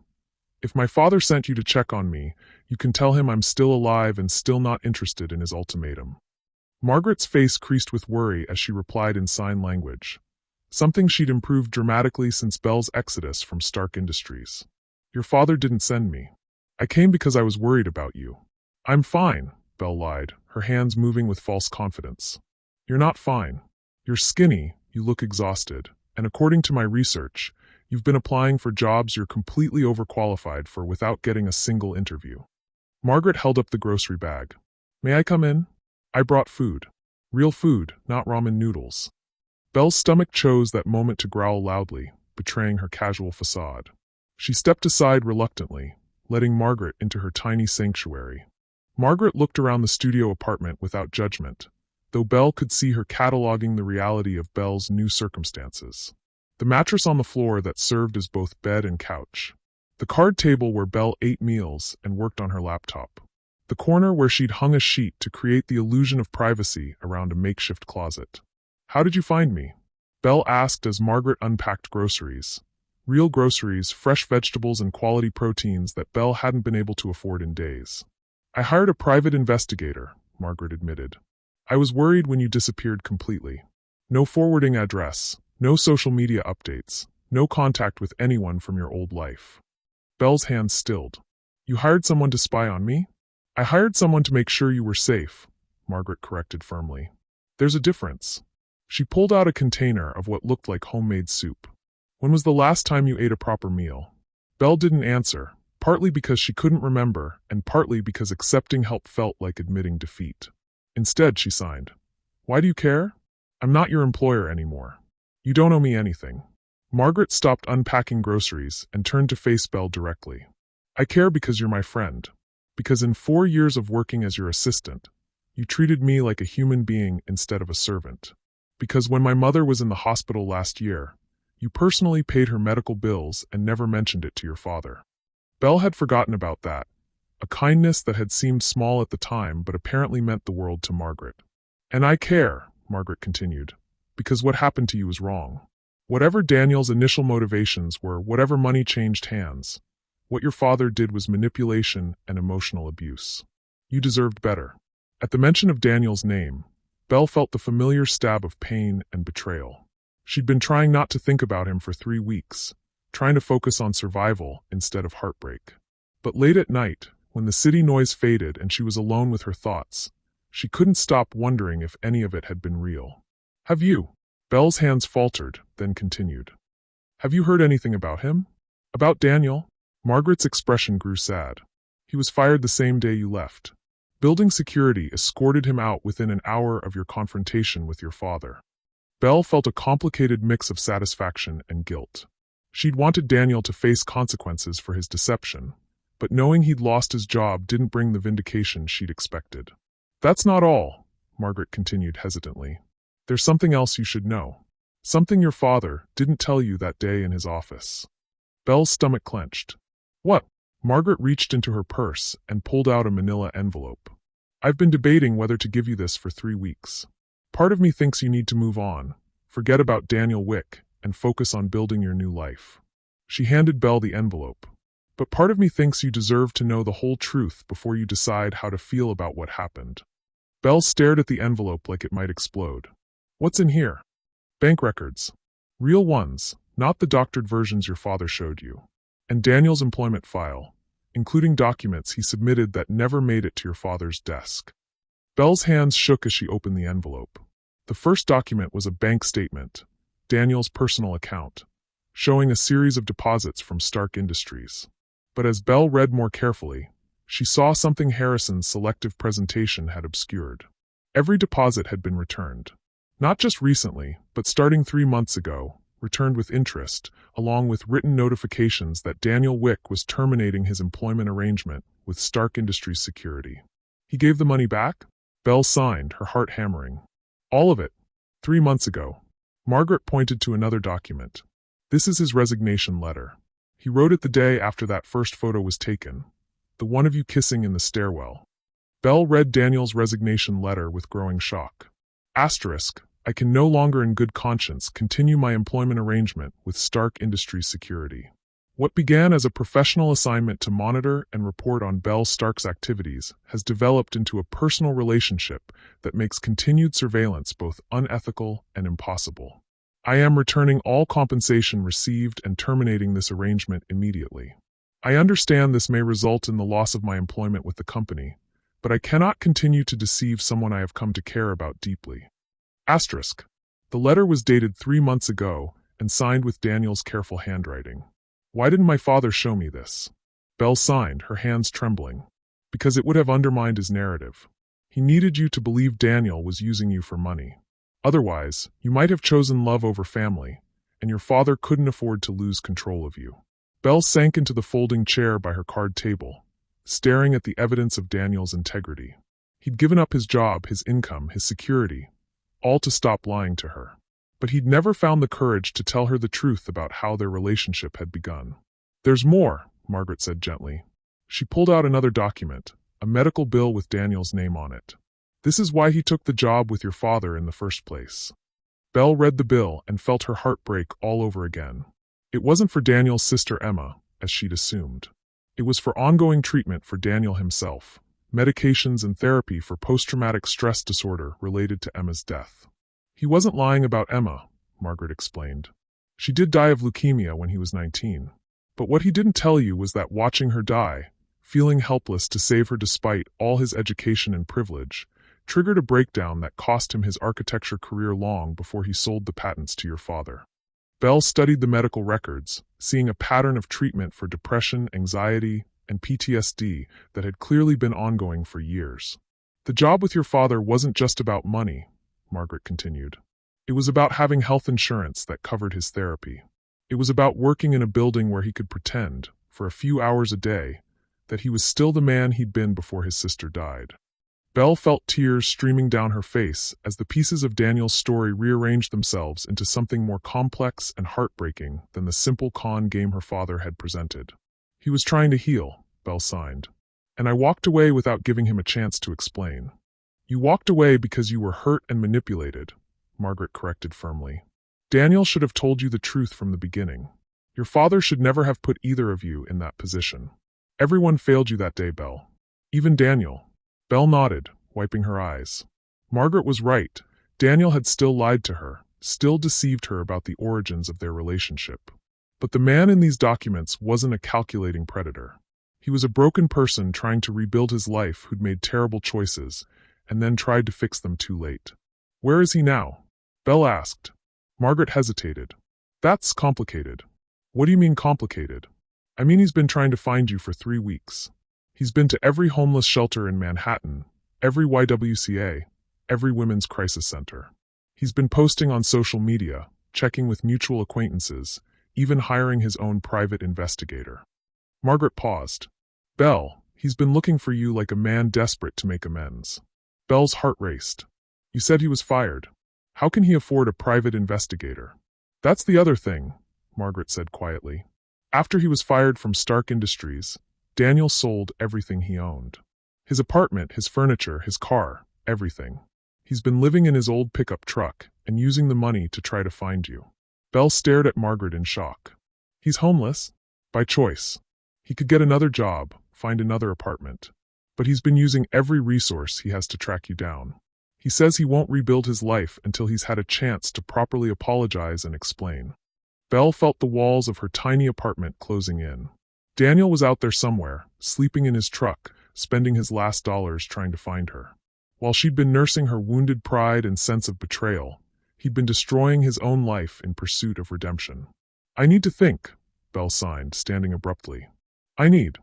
If my father sent you to check on me, you can tell him I'm still alive and still not interested in his ultimatum. Margaret's face creased with worry as she replied in sign language, something she'd improved dramatically since Belle's exodus from Stark Industries. Your father didn't send me. I came because I was worried about you. I'm fine, Belle lied, her hands moving with false confidence. You're not fine. You're skinny, you look exhausted, and according to my research, you've been applying for jobs you're completely overqualified for without getting a single interview. Margaret held up the grocery bag. May I come in? I brought food. Real food, not ramen noodles. Belle's stomach chose that moment to growl loudly, betraying her casual facade. She stepped aside reluctantly, letting Margaret into her tiny sanctuary. Margaret looked around the studio apartment without judgment, though Belle could see her cataloging the reality of Belle's new circumstances. The mattress on the floor that served as both bed and couch. The card table where Belle ate meals and worked on her laptop. The corner where she'd hung a sheet to create the illusion of privacy around a makeshift closet. How did you find me? Belle asked as Margaret unpacked groceries. Real groceries, fresh vegetables and quality proteins that Belle hadn't been able to afford in days. I hired a private investigator, Margaret admitted. I was worried when you disappeared completely. No forwarding address, no social media updates, no contact with anyone from your old life. Belle's hands stilled. You hired someone to spy on me? I hired someone to make sure you were safe, Margaret corrected firmly. There's a difference. She pulled out a container of what looked like homemade soup. When was the last time you ate a proper meal? Belle didn't answer, partly because she couldn't remember, and partly because accepting help felt like admitting defeat. Instead, she signed. Why do you care? I'm not your employer anymore. You don't owe me anything. Margaret stopped unpacking groceries and turned to face Belle directly. I care because you're my friend. Because in 4 years of working as your assistant, you treated me like a human being instead of a servant. Because when my mother was in the hospital last year, you personally paid her medical bills and never mentioned it to your father. Belle had forgotten about that, a kindness that had seemed small at the time but apparently meant the world to Margaret. And I care, Margaret continued, because what happened to you was wrong. Whatever Daniel's initial motivations were, whatever money changed hands, what your father did was manipulation and emotional abuse. You deserved better. At the mention of Daniel's name, Belle felt the familiar stab of pain and betrayal. She'd been trying not to think about him for 3 weeks, trying to focus on survival instead of heartbreak. But late at night, when the city noise faded and she was alone with her thoughts, she couldn't stop wondering if any of it had been real. Have you? Belle's hands faltered, then continued. Have you heard anything about him? About Daniel? Margaret's expression grew sad. He was fired the same day you left. Building security escorted him out within an hour of your confrontation with your father. Belle felt a complicated mix of satisfaction and guilt. She'd wanted Daniel to face consequences for his deception, but knowing he'd lost his job didn't bring the vindication she'd expected. That's not all, Margaret continued hesitantly. There's something else you should know. Something your father didn't tell you that day in his office. Belle's stomach clenched. What? Margaret reached into her purse and pulled out a manila envelope. I've been debating whether to give you this for 3 weeks. Part of me thinks you need to move on, forget about Daniel Wick, and focus on building your new life. She handed Belle the envelope. But part of me thinks you deserve to know the whole truth before you decide how to feel about what happened. Belle stared at the envelope like it might explode. What's in here? Bank records. Real ones, not the doctored versions your father showed you. And Daniel's employment file, including documents he submitted that never made it to your father's desk. Belle's hands shook as she opened the envelope. The first document was a bank statement, Daniel's personal account, showing a series of deposits from Stark Industries. But as Belle read more carefully, she saw something Harrison's selective presentation had obscured. Every deposit had been returned. Not just recently, but starting 3 months ago, returned with interest, along with written notifications that Daniel Wick was terminating his employment arrangement with Stark Industries Security. He gave the money back? Belle signed, her heart hammering. All of it. 3 months ago. Margaret pointed to another document. This is his resignation letter. He wrote it the day after that first photo was taken, the one of you kissing in the stairwell. Belle read Daniel's resignation letter with growing shock. Asterisk, I can no longer in good conscience continue my employment arrangement with Stark Industries Security. What began as a professional assignment to monitor and report on Belle Stark's activities has developed into a personal relationship that makes continued surveillance both unethical and impossible. I am returning all compensation received and terminating this arrangement immediately. I understand this may result in the loss of my employment with the company, but I cannot continue to deceive someone I have come to care about deeply. Asterisk. The letter was dated 3 months ago and signed with Daniel's careful handwriting. Why didn't my father show me this? Belle signed, her hands trembling. Because it would have undermined his narrative. He needed you to believe Daniel was using you for money. Otherwise, you might have chosen love over family, and your father couldn't afford to lose control of you. Belle sank into the folding chair by her card table, staring at the evidence of Daniel's integrity. He'd given up his job, his income, his security, all to stop lying to her. But he'd never found the courage to tell her the truth about how their relationship had begun. There's more, Margaret said gently. She pulled out another document, a medical bill with Daniel's name on it. This is why he took the job with your father in the first place. Belle read the bill and felt her heart break all over again. It wasn't for Daniel's sister Emma, as she'd assumed. It was for ongoing treatment for Daniel himself, medications and therapy for post-traumatic stress disorder related to Emma's death. He wasn't lying about Emma, Margaret explained. She did die of leukemia when he was 19. But what he didn't tell you was that watching her die, feeling helpless to save her despite all his education and privilege, triggered a breakdown that cost him his architecture career long before he sold the patents to your father. Belle studied the medical records, seeing a pattern of treatment for depression, anxiety, and PTSD that had clearly been ongoing for years. The job with your father wasn't just about money, Margaret continued. It was about having health insurance that covered his therapy. It was about working in a building where he could pretend, for a few hours a day, that he was still the man he'd been before his sister died. Belle felt tears streaming down her face as the pieces of Daniel's story rearranged themselves into something more complex and heartbreaking than the simple con game her father had presented. He was trying to heal, Belle signed. And I walked away without giving him a chance to explain. You walked away because you were hurt and manipulated, Margaret corrected firmly. Daniel should have told you the truth from the beginning. Your father should never have put either of you in that position. Everyone failed you that day, Belle. Even Daniel. Belle nodded, wiping her eyes. Margaret was right. Daniel had still lied to her, still deceived her about the origins of their relationship. But the man in these documents wasn't a calculating predator. He was a broken person trying to rebuild his life who'd made terrible choices, and then tried to fix them too late. Where is he now? Belle asked. Margaret hesitated. That's complicated. What do you mean complicated? I mean he's been trying to find you for 3 weeks. He's been to every homeless shelter in Manhattan, every YWCA, every women's crisis center. He's been posting on social media, checking with mutual acquaintances, even hiring his own private investigator. Margaret paused. Belle, he's been looking for you like a man desperate to make amends. Belle's heart raced. You said he was fired. How can he afford a private investigator? That's the other thing, Margaret said quietly. After he was fired from Stark Industries, Daniel sold everything he owned. His apartment, his furniture, his car, everything. He's been living in his old pickup truck and using the money to try to find you. Belle stared at Margaret in shock. He's homeless? By choice. He could get another job, find another apartment. But he's been using every resource he has to track you down. He says he won't rebuild his life until he's had a chance to properly apologize and explain. Belle felt the walls of her tiny apartment closing in. Daniel was out there somewhere, sleeping in his truck, spending his last dollars trying to find her. While she'd been nursing her wounded pride and sense of betrayal, he'd been destroying his own life in pursuit of redemption. I need to think, Belle signed, standing abruptly. I need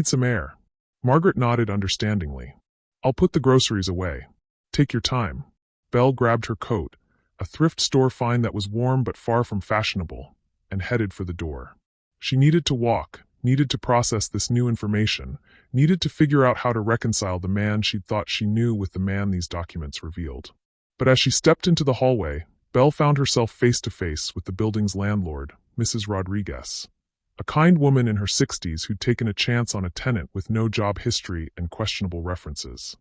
some air. Margaret nodded understandingly. I'll put the groceries away. Take your time. Belle grabbed her coat, a thrift store find that was warm but far from fashionable, and headed for the door. She needed to walk, needed to process this new information, needed to figure out how to reconcile the man she'd thought she knew with the man these documents revealed. But as she stepped into the hallway, Belle found herself face to face with the building's landlord, Mrs. Rodriguez. A kind woman in her 60s who'd taken a chance on a tenant with no job history and questionable references.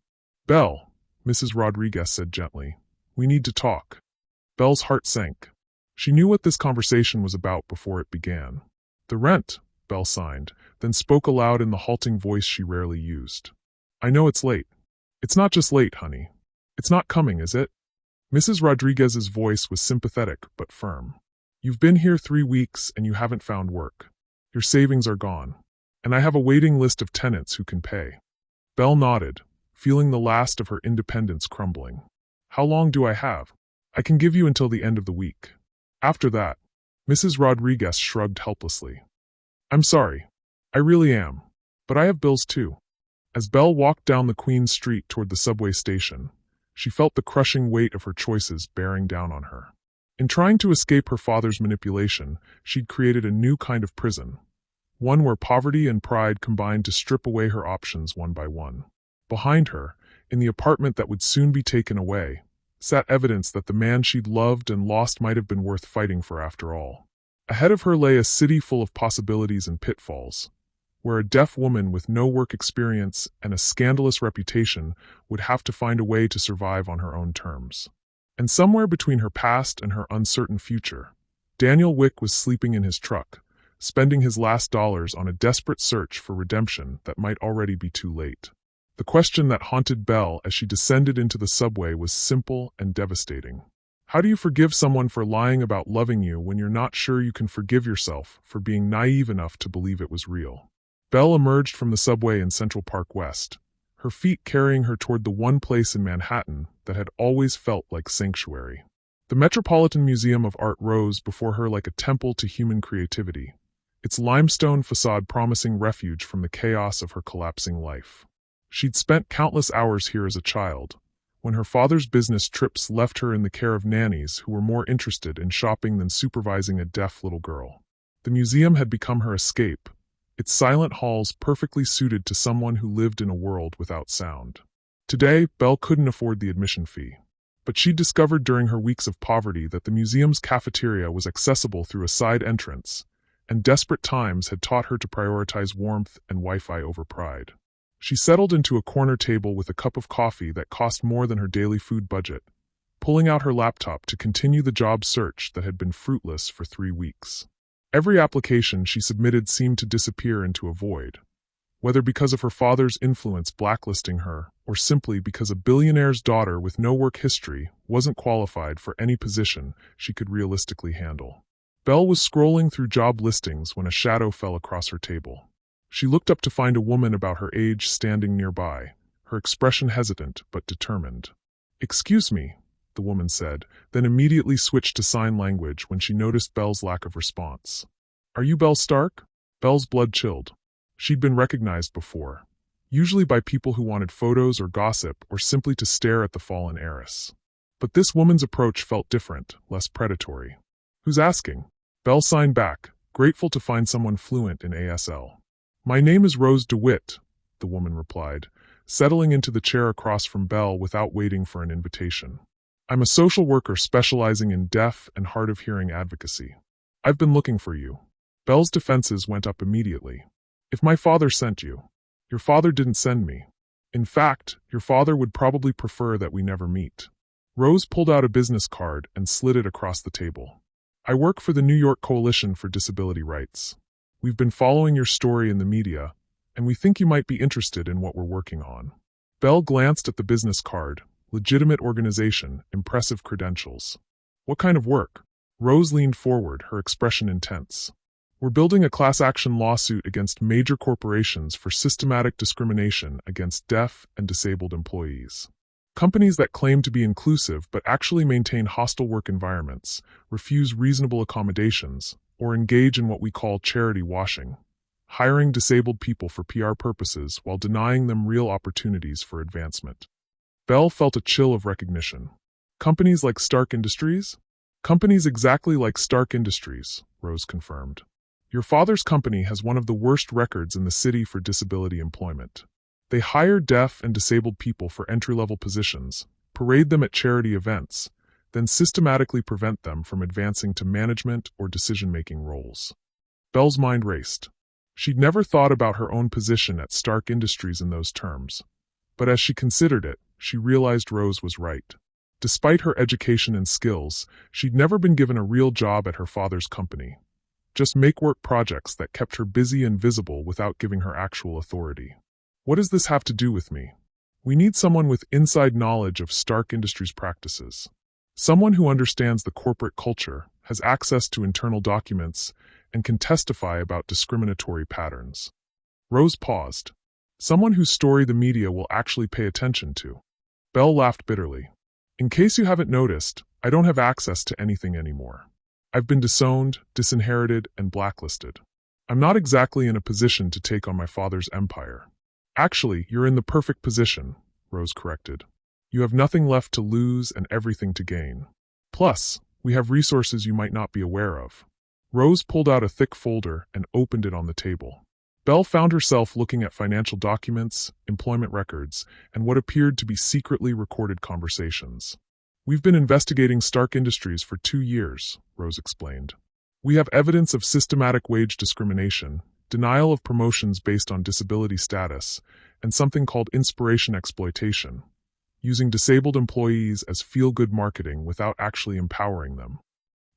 Belle, Mrs. Rodriguez said gently, we need to talk. Belle's heart sank. She knew what this conversation was about before it began. The rent, Belle signed, then spoke aloud in the halting voice she rarely used. I know it's late. It's not just late, honey. It's not coming, is it? Mrs. Rodriguez's voice was sympathetic but firm. You've been here 3 weeks and you haven't found work. Your savings are gone. And I have a waiting list of tenants who can pay. Belle nodded, feeling the last of her independence crumbling. How long do I have? I can give you until the end of the week. After that, Mrs. Rodriguez shrugged helplessly. I'm sorry. I really am. But I have bills too. As Belle walked down the Queen Street toward the subway station, she felt the crushing weight of her choices bearing down on her. In trying to escape her father's manipulation, she'd created a new kind of prison, one where poverty and pride combined to strip away her options one by one. Behind her, in the apartment that would soon be taken away, sat evidence that the man she'd loved and lost might have been worth fighting for after all. Ahead of her lay a city full of possibilities and pitfalls, where a deaf woman with no work experience and a scandalous reputation would have to find a way to survive on her own terms. And somewhere between her past and her uncertain future, Daniel Wick was sleeping in his truck, spending his last dollars on a desperate search for redemption that might already be too late. The question that haunted Belle as she descended into the subway was simple and devastating. How do you forgive someone for lying about loving you when you're not sure you can forgive yourself for being naive enough to believe it was real? Belle emerged from the subway in Central Park West, her feet carrying her toward the one place in Manhattan that had always felt like sanctuary. The Metropolitan Museum of Art rose before her like a temple to human creativity, its limestone facade promising refuge from the chaos of her collapsing life. She'd spent countless hours here as a child, when her father's business trips left her in the care of nannies who were more interested in shopping than supervising a deaf little girl. The museum had become her escape, its silent halls perfectly suited to someone who lived in a world without sound. Today, Belle couldn't afford the admission fee. But she discovered during her weeks of poverty that the museum's cafeteria was accessible through a side entrance, and desperate times had taught her to prioritize warmth and Wi-Fi over pride. She settled into a corner table with a cup of coffee that cost more than her daily food budget, pulling out her laptop to continue the job search that had been fruitless for 3 weeks. Every application she submitted seemed to disappear into a void, whether because of her father's influence blacklisting her, or simply because a billionaire's daughter with no work history wasn't qualified for any position she could realistically handle. Belle was scrolling through job listings when a shadow fell across her table. She looked up to find a woman about her age standing nearby, her expression hesitant but determined. "Excuse me," the woman said, then immediately switched to sign language when she noticed Belle's lack of response. "Are you Belle Stark?" Belle's blood chilled. She'd been recognized before, usually by people who wanted photos or gossip or simply to stare at the fallen heiress. But this woman's approach felt different, less predatory. "Who's asking?" Belle signed back, grateful to find someone fluent in ASL. "My name is Rose DeWitt," the woman replied, settling into the chair across from Belle without waiting for an invitation. "I'm a social worker specializing in deaf and hard of hearing advocacy. I've been looking for you." Belle's defenses went up immediately. "If my father sent you." "Your father didn't send me. In fact, your father would probably prefer that we never meet." Rose pulled out a business card and slid it across the table. "I work for the New York Coalition for Disability Rights. We've been following your story in the media, and we think you might be interested in what we're working on." Belle glanced at the business card. Legitimate organization, impressive credentials. "What kind of work?" Rose leaned forward, her expression intense. "We're building a class action lawsuit against major corporations for systematic discrimination against deaf and disabled employees. Companies that claim to be inclusive but actually maintain hostile work environments, refuse reasonable accommodations, or engage in what we call charity washing, hiring disabled people for PR purposes while denying them real opportunities for advancement." Belle felt a chill of recognition. "Companies like Stark Industries?" "Companies exactly like Stark Industries," Rose confirmed. "Your father's company has one of the worst records in the city for disability employment. They hire deaf and disabled people for entry-level positions, parade them at charity events, then systematically prevent them from advancing to management or decision-making roles." Belle's mind raced. She'd never thought about her own position at Stark Industries in those terms. But as she considered it, she realized Rose was right. Despite her education and skills, she'd never been given a real job at her father's company. Just make-work projects that kept her busy and visible without giving her actual authority. "What does this have to do with me?" "We need someone with inside knowledge of Stark Industries practices. Someone who understands the corporate culture, has access to internal documents, and can testify about discriminatory patterns." Rose paused. "Someone whose story the media will actually pay attention to." Belle laughed bitterly. "In case you haven't noticed, I don't have access to anything anymore. I've been disowned, disinherited, and blacklisted. I'm not exactly in a position to take on my father's empire." "Actually, you're in the perfect position," Rose corrected. "You have nothing left to lose and everything to gain. Plus, we have resources you might not be aware of." Rose pulled out a thick folder and opened it on the table. Belle found herself looking at financial documents, employment records, and what appeared to be secretly recorded conversations. "We've been investigating Stark Industries for 2 years, Rose explained. "We have evidence of systematic wage discrimination, denial of promotions based on disability status, and something called inspiration exploitation, using disabled employees as feel-good marketing without actually empowering them."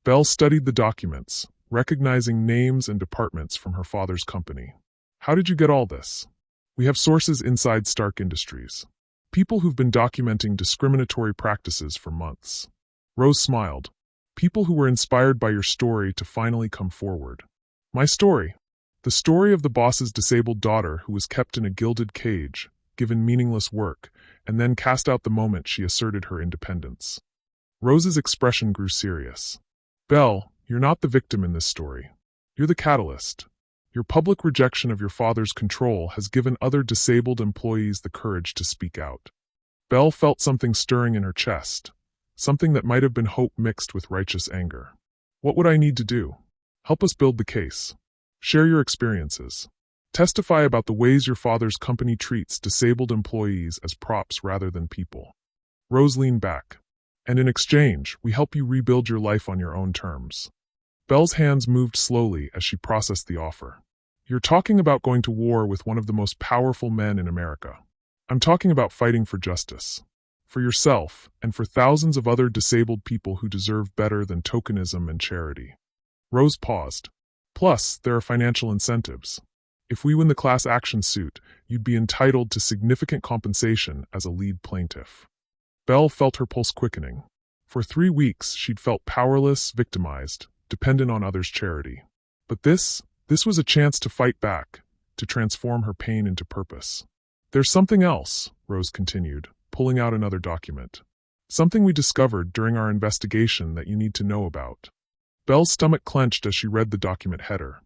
Belle studied the documents, recognizing names and departments from her father's company. "How did you get all this?" "We have sources inside Stark Industries. People who've been documenting discriminatory practices for months." Rose smiled. "People who were inspired by your story to finally come forward." "My story?" "The story of the boss's disabled daughter who was kept in a gilded cage, given meaningless work, and then cast out the moment she asserted her independence." Rose's expression grew serious. "Belle, you're not the victim in this story. You're the catalyst. Your public rejection of your father's control has given other disabled employees the courage to speak out." Belle felt something stirring in her chest, something that might have been hope mixed with righteous anger. "What would I need to do?" "Help us build the case. Share your experiences. Testify about the ways your father's company treats disabled employees as props rather than people. Rose leaned back. And in exchange, we help you rebuild your life on your own terms. Belle's hands moved slowly as she processed the offer. You're talking about going to war with one of the most powerful men in America. I'm talking about fighting for justice. For yourself, and for thousands of other disabled people who deserve better than tokenism and charity. Rose paused. Plus, there are financial incentives. If we win the class action suit, you'd be entitled to significant compensation as a lead plaintiff. Belle felt her pulse quickening. For 3 weeks, she'd felt powerless, victimized, dependent on others' charity. But this was a chance to fight back, to transform her pain into purpose. There's something else, Rose continued, pulling out another document. Something we discovered during our investigation that you need to know about. Belle's stomach clenched as she read the document header.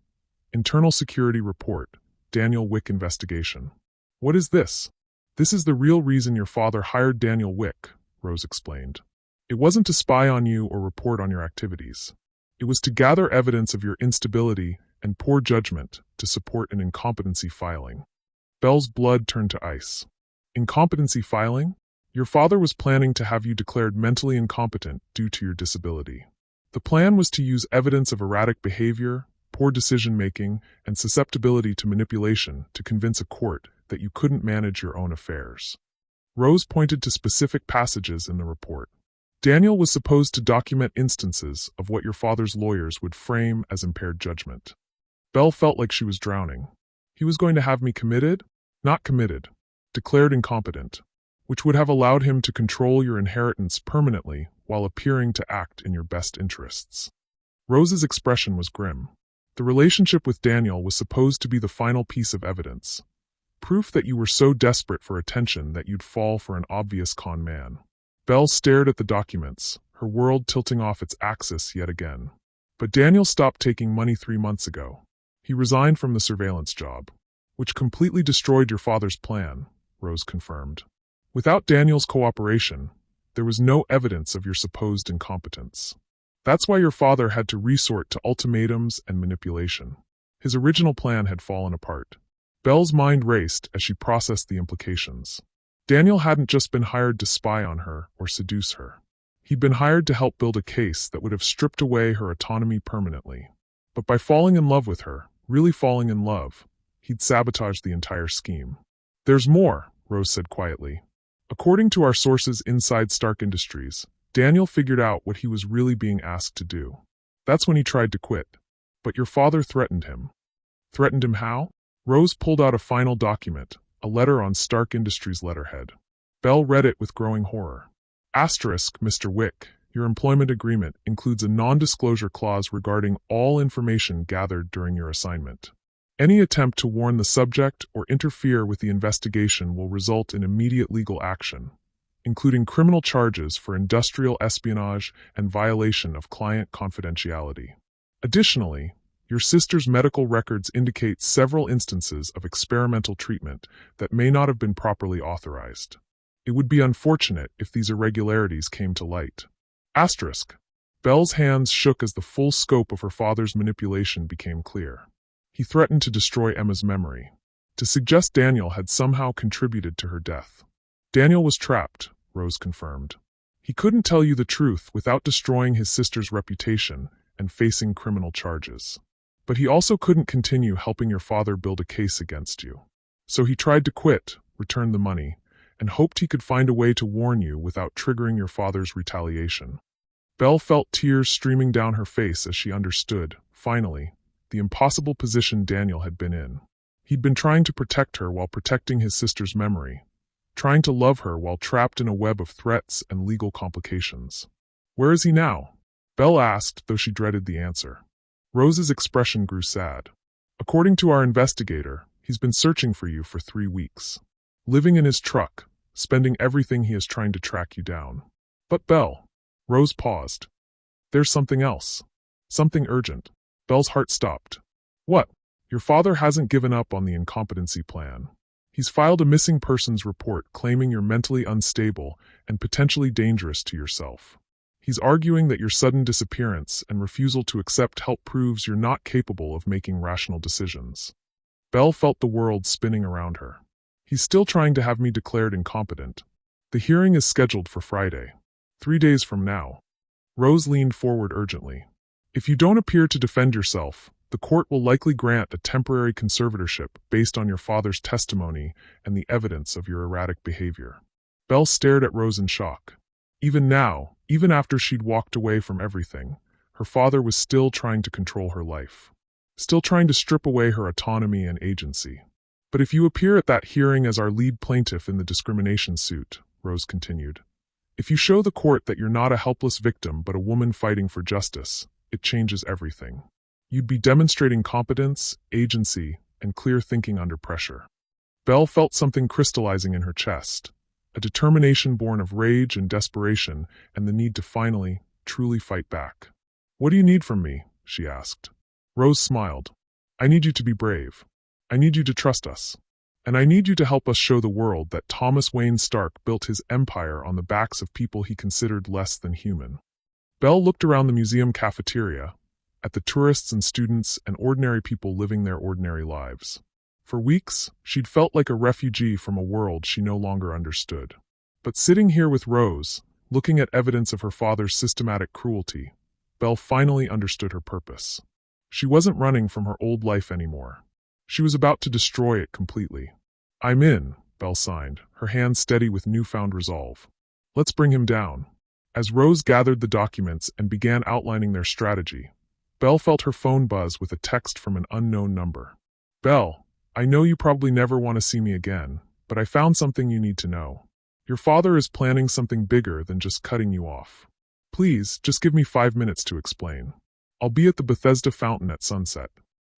Internal Security Report, Daniel Wick Investigation. What is this? This is the real reason your father hired Daniel Wick, Rose explained. It wasn't to spy on you or report on your activities. It was to gather evidence of your instability and poor judgment to support an incompetency filing. Belle's blood turned to ice. Incompetency filing? Your father was planning to have you declared mentally incompetent due to your disability. The plan was to use evidence of erratic behavior, poor decision-making, and susceptibility to manipulation to convince a court that you couldn't manage your own affairs. Rose pointed to specific passages in the report. Daniel was supposed to document instances of what your father's lawyers would frame as impaired judgment. Belle felt like she was drowning. He was going to have me committed? Not committed. Declared incompetent, which would have allowed him to control your inheritance permanently while appearing to act in your best interests. Rose's expression was grim. The relationship with Daniel was supposed to be the final piece of evidence. Proof that you were so desperate for attention that you'd fall for an obvious con man. Belle stared at the documents, her world tilting off its axis yet again. But Daniel stopped taking money 3 months ago. He resigned from the surveillance job, which completely destroyed your father's plan, Rose confirmed. Without Daniel's cooperation, there was no evidence of your supposed incompetence. That's why your father had to resort to ultimatums and manipulation. His original plan had fallen apart. Belle's mind raced as she processed the implications. Daniel hadn't just been hired to spy on her or seduce her. He'd been hired to help build a case that would have stripped away her autonomy permanently. But by falling in love with her, really falling in love, he'd sabotaged the entire scheme. There's more, Rose said quietly. According to our sources inside Stark Industries, Daniel figured out what he was really being asked to do. That's when he tried to quit. But your father threatened him. Threatened him how? Rose pulled out a final document, a letter on Stark Industries' letterhead. Belle read it with growing horror. Asterisk, Mr. Wick, your employment agreement includes a non-disclosure clause regarding all information gathered during your assignment. Any attempt to warn the subject or interfere with the investigation will result in immediate legal action, including criminal charges for industrial espionage and violation of client confidentiality. Additionally, your sister's medical records indicate several instances of experimental treatment that may not have been properly authorized. It would be unfortunate if these irregularities came to light. Asterisk. Belle's hands shook as the full scope of her father's manipulation became clear. He threatened to destroy Emma's memory, to suggest Daniel had somehow contributed to her death. Daniel was trapped, Rose confirmed. He couldn't tell you the truth without destroying his sister's reputation and facing criminal charges. But he also couldn't continue helping your father build a case against you. So he tried to quit, return the money, and hoped he could find a way to warn you without triggering your father's retaliation. Belle felt tears streaming down her face as she understood, finally, the impossible position Daniel had been in. He'd been trying to protect her while protecting his sister's memory, trying to love her while trapped in a web of threats and legal complications. Where is he now? Belle asked, though she dreaded the answer. Rose's expression grew sad. According to our investigator, he's been searching for you for 3 weeks. Living in his truck, spending everything he is trying to track you down. But Belle. Rose paused. There's something else. Something urgent. Belle's heart stopped. What? Your father hasn't given up on the incompetency plan. He's filed a missing persons report claiming you're mentally unstable and potentially dangerous to yourself. He's arguing that your sudden disappearance and refusal to accept help proves you're not capable of making rational decisions. Belle felt the world spinning around her. He's still trying to have me declared incompetent. The hearing is scheduled for Friday. 3 days from now. Rose leaned forward urgently. If you don't appear to defend yourself, the court will likely grant a temporary conservatorship based on your father's testimony and the evidence of your erratic behavior. Belle stared at Rose in shock. Even now, even after she'd walked away from everything, her father was still trying to control her life. Still trying to strip away her autonomy and agency. But if you appear at that hearing as our lead plaintiff in the discrimination suit, Rose continued, if you show the court that you're not a helpless victim but a woman fighting for justice, it changes everything. You'd be demonstrating competence, agency, and clear thinking under pressure. Belle felt something crystallizing in her chest, a determination born of rage and desperation and the need to finally, truly fight back. What do you need from me? She asked. Rose smiled. I need you to be brave. I need you to trust us. And I need you to help us show the world that Thomas Wayne Stark built his empire on the backs of people he considered less than human. Belle looked around the museum cafeteria, at the tourists and students and ordinary people living their ordinary lives. For weeks, she'd felt like a refugee from a world she no longer understood. But sitting here with Rose, looking at evidence of her father's systematic cruelty, Belle finally understood her purpose. She wasn't running from her old life anymore. She was about to destroy it completely. I'm in, Belle signed, her hands steady with newfound resolve. Let's bring him down. As Rose gathered the documents and began outlining their strategy, Belle felt her phone buzz with a text from an unknown number. Belle, I know you probably never want to see me again, but I found something you need to know. Your father is planning something bigger than just cutting you off. Please, just give me 5 minutes to explain. I'll be at the Bethesda fountain at sunset.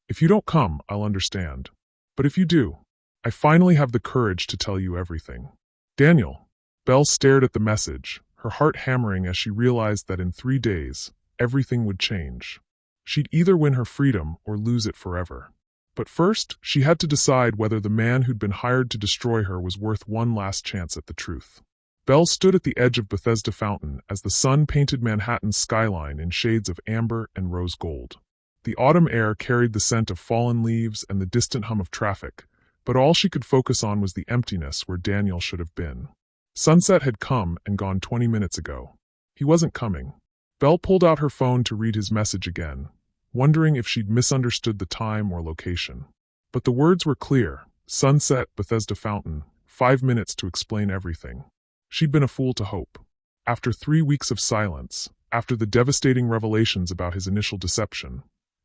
If you don't come, I'll understand. But if you do, I finally have the courage to tell you everything. Daniel. Belle stared at the message, her heart hammering as she realized that in 3 days, everything would change. She'd either win her freedom or lose it forever. But first, she had to decide whether the man who'd been hired to destroy her was worth one last chance at the truth. Belle stood at the edge of Bethesda Fountain as the sun painted Manhattan's skyline in shades of amber and rose gold. The autumn air carried the scent of fallen leaves and the distant hum of traffic, but all she could focus on was the emptiness where Daniel should have been. Sunset had come and gone 20 minutes ago. He wasn't coming. Belle pulled out her phone to read his message again, wondering if she'd misunderstood the time or location. But the words were clear: sunset, Bethesda Fountain, 5 minutes to explain everything. She'd been a fool to hope. After 3 weeks of silence, after the devastating revelations about his initial deception,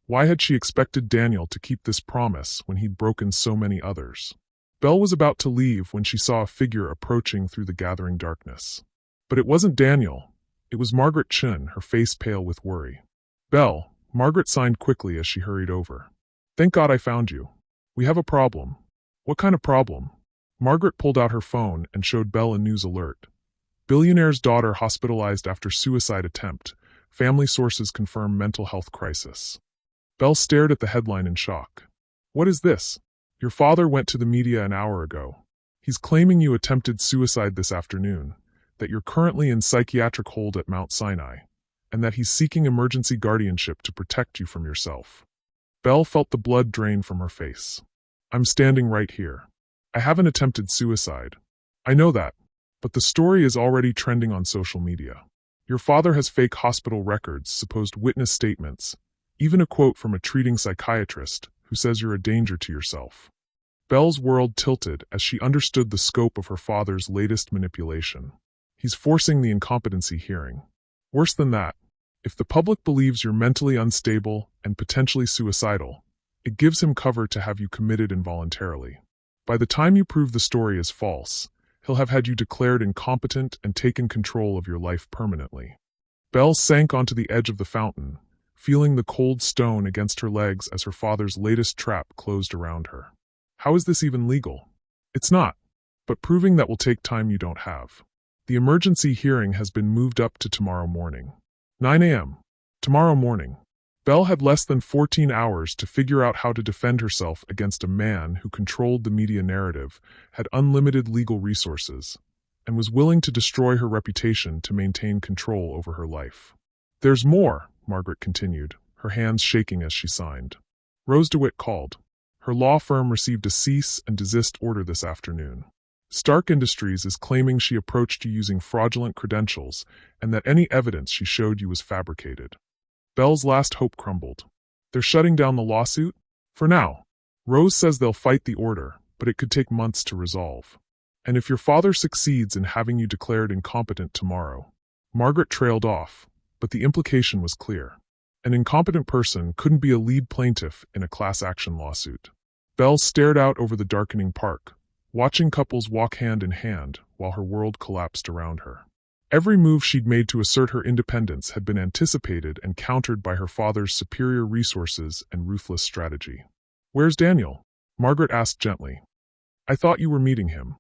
why had she expected Daniel to keep this promise when he'd broken so many others? Belle was about to leave when she saw a figure approaching through the gathering darkness. But it wasn't Daniel. It was Margaret Chun, her face pale with worry. Belle, Margaret signed quickly as she hurried over. Thank God I found you. We have a problem. What kind of problem? Margaret pulled out her phone and showed Belle a news alert. Billionaire's daughter hospitalized after suicide attempt. Family sources confirm mental health crisis. Belle stared at the headline in shock. What is this? Your father went to the media an hour ago. He's claiming you attempted suicide this afternoon, that you're currently in psychiatric hold at Mount Sinai, and that he's seeking emergency guardianship to protect you from yourself. Belle felt the blood drain from her face. I'm standing right here. I haven't attempted suicide. I know that, but the story is already trending on social media. Your father has fake hospital records, supposed witness statements, even a quote from a treating psychiatrist who says you're a danger to yourself. Belle's world tilted as she understood the scope of her father's latest manipulation. He's forcing the incompetency hearing. Worse than that, if the public believes you're mentally unstable and potentially suicidal, it gives him cover to have you committed involuntarily. By the time you prove the story is false, he'll have had you declared incompetent and taken control of your life permanently. Belle sank onto the edge of the fountain, feeling the cold stone against her legs as her father's latest trap closed around her. How is this even legal? It's not, but proving that will take time you don't have. The emergency hearing has been moved up to tomorrow morning. 9 a.m. Tomorrow morning. Belle had less than 14 hours to figure out how to defend herself against a man who controlled the media narrative, had unlimited legal resources, and was willing to destroy her reputation to maintain control over her life. There's more, Margaret continued, her hands shaking as she signed. Rose DeWitt called. Her law firm received a cease and desist order this afternoon. Stark Industries is claiming she approached you using fraudulent credentials and that any evidence she showed you was fabricated. Belle's last hope crumbled. They're shutting down the lawsuit? For now. Rose says they'll fight the order, but it could take months to resolve. And if your father succeeds in having you declared incompetent tomorrow. Margaret trailed off, but the implication was clear. An incompetent person couldn't be a lead plaintiff in a class action lawsuit. Belle stared out over the darkening park, watching couples walk hand in hand while her world collapsed around her. Every move she'd made to assert her independence had been anticipated and countered by her father's superior resources and ruthless strategy. "Where's Daniel?" Margaret asked gently. "I thought you were meeting him."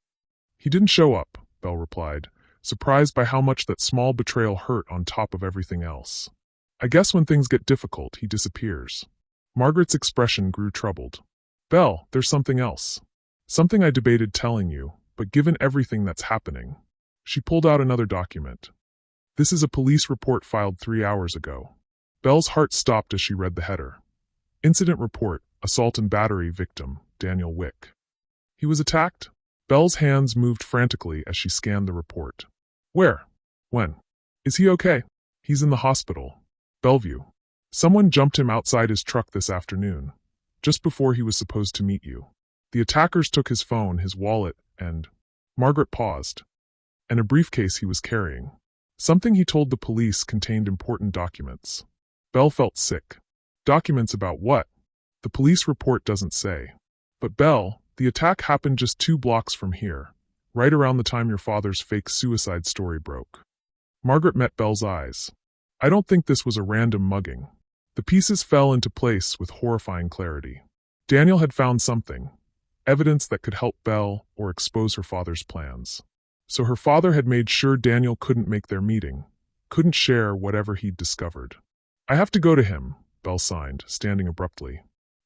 "He didn't show up," Belle replied, surprised by how much that small betrayal hurt on top of everything else. "I guess when things get difficult, he disappears." Margaret's expression grew troubled. "Belle, there's something else. Something I debated telling you, but given everything that's happening." She pulled out another document. "This is a police report filed 3 hours ago." Belle's heart stopped as she read the header. Incident report, assault and battery victim, Daniel Wick. He was attacked? Belle's hands moved frantically as she scanned the report. "Where? When? Is he okay?" "He's in the hospital. Bellevue. Someone jumped him outside his truck this afternoon, just before he was supposed to meet you. The attackers took his phone, his wallet, and—" Margaret paused. "And a briefcase he was carrying. Something he told the police contained important documents." Belle felt sick. "Documents about what?" "The police report doesn't say." "But Belle, the attack happened just 2 blocks from here, right around the time your father's fake suicide story broke." Margaret met Belle's eyes. "I don't think this was a random mugging." The pieces fell into place with horrifying clarity. Daniel had found something, evidence that could help Belle or expose her father's plans. So her father had made sure Daniel couldn't make their meeting, couldn't share whatever he'd discovered. "I have to go to him," Belle signed, standing abruptly.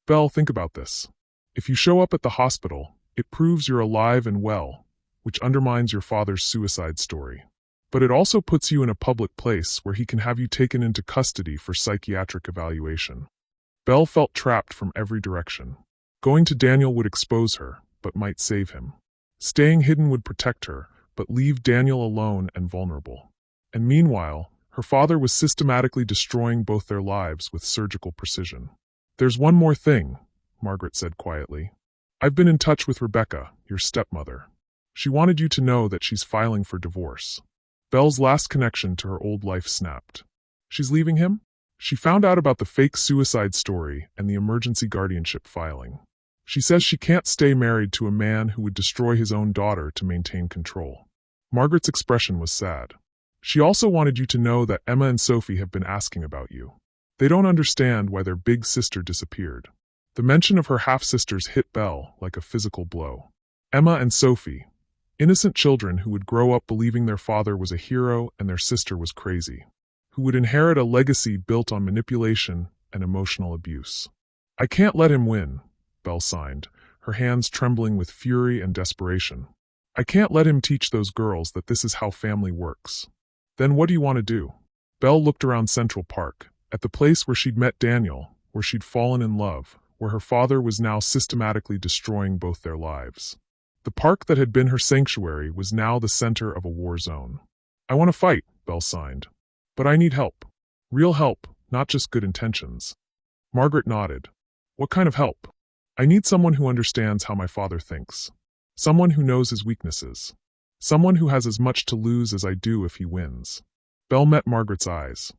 "Belle, think about this. If you show up at the hospital, it proves you're alive and well, which undermines your father's suicide story. But it also puts you in a public place where he can have you taken into custody for psychiatric evaluation." Belle felt trapped from every direction. Going to Daniel would expose her, but might save him. Staying hidden would protect her, but leave Daniel alone and vulnerable. And meanwhile, her father was systematically destroying both their lives with surgical precision. "There's one more thing," Margaret said quietly. "I've been in touch with Rebecca, your stepmother. She wanted you to know that she's filing for divorce." Belle's last connection to her old life snapped. "She's leaving him?" She found out about the fake suicide story and the emergency guardianship filing. She says she can't stay married to a man who would destroy his own daughter to maintain control. Margaret's expression was sad. "She also wanted you to know that Emma and Sophie have been asking about you. They don't understand why their big sister disappeared." The mention of her half-sisters hit Belle like a physical blow. Emma and Sophie, innocent children who would grow up believing their father was a hero and their sister was crazy, who would inherit a legacy built on manipulation and emotional abuse. "I can't let him win," Belle signed, her hands trembling with fury and desperation. "I can't let him teach those girls that this is how family works." "Then what do you want to do?" Belle looked around Central Park, at the place where she'd met Daniel, where she'd fallen in love, where her father was now systematically destroying both their lives. The park that had been her sanctuary was now the center of a war zone. "I want to fight," Belle signed. "But I need help. Real help, not just good intentions." Margaret nodded. "What kind of help?" "I need someone who understands how my father thinks. Someone who knows his weaknesses. Someone who has as much to lose as I do if he wins." Belle met Margaret's eyes.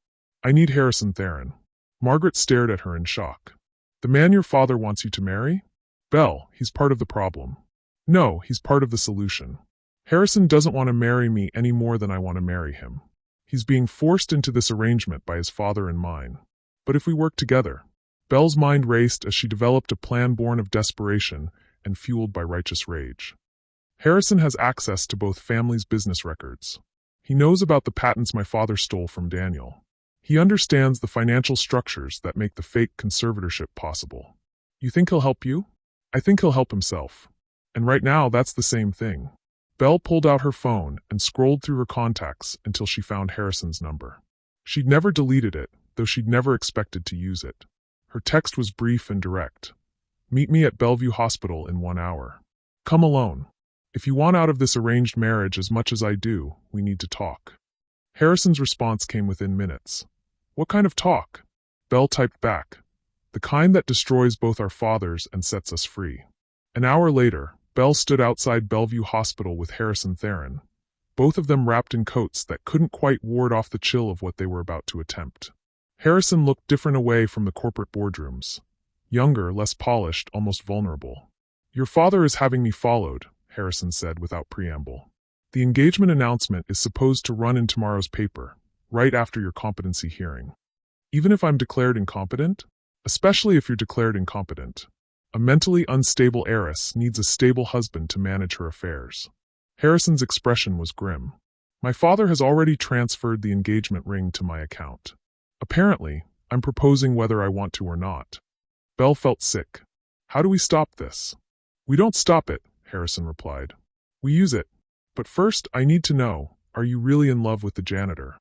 "I need Harrison Theron." Margaret stared at her in shock. "The man your father wants you to marry?" "Belle, he's part of the problem." "No, he's part of the solution. Harrison doesn't want to marry me any more than I want to marry him. He's being forced into this arrangement by his father and mine. But if we work together..." Belle's mind raced as she developed a plan born of desperation and fueled by righteous rage. "Harrison has access to both families' business records. He knows about the patents my father stole from Daniel. He understands the financial structures that make the fake conservatorship possible. You think he'll help you? I think he'll help himself. And right now, that's the same thing." Belle pulled out her phone and scrolled through her contacts until she found Harrison's number. She'd never deleted it, though she'd never expected to use it. Her text was brief and direct. Meet me at Bellevue Hospital in 1 hour. Come alone. If you want out of this arranged marriage as much as I do, we need to talk. Harrison's response came within minutes. What kind of talk? Belle typed back. The kind that destroys both our fathers and sets us free. An hour later, Belle stood outside Bellevue Hospital with Harrison Theron, both of them wrapped in coats that couldn't quite ward off the chill of what they were about to attempt. Harrison looked different away from the corporate boardrooms. Younger, less polished, almost vulnerable. Your father is having me followed, Harrison said without preamble. The engagement announcement is supposed to run in tomorrow's paper, right after your competency hearing. Even if I'm declared incompetent? Especially if you're declared incompetent. A mentally unstable heiress needs a stable husband to manage her affairs. Harrison's expression was grim. My father has already transferred the engagement ring to my account. Apparently, I'm proposing whether I want to or not. Belle felt sick. How do we stop this? We don't stop it, Harrison replied. We use it. But first, I need to know, are you really in love with the janitor?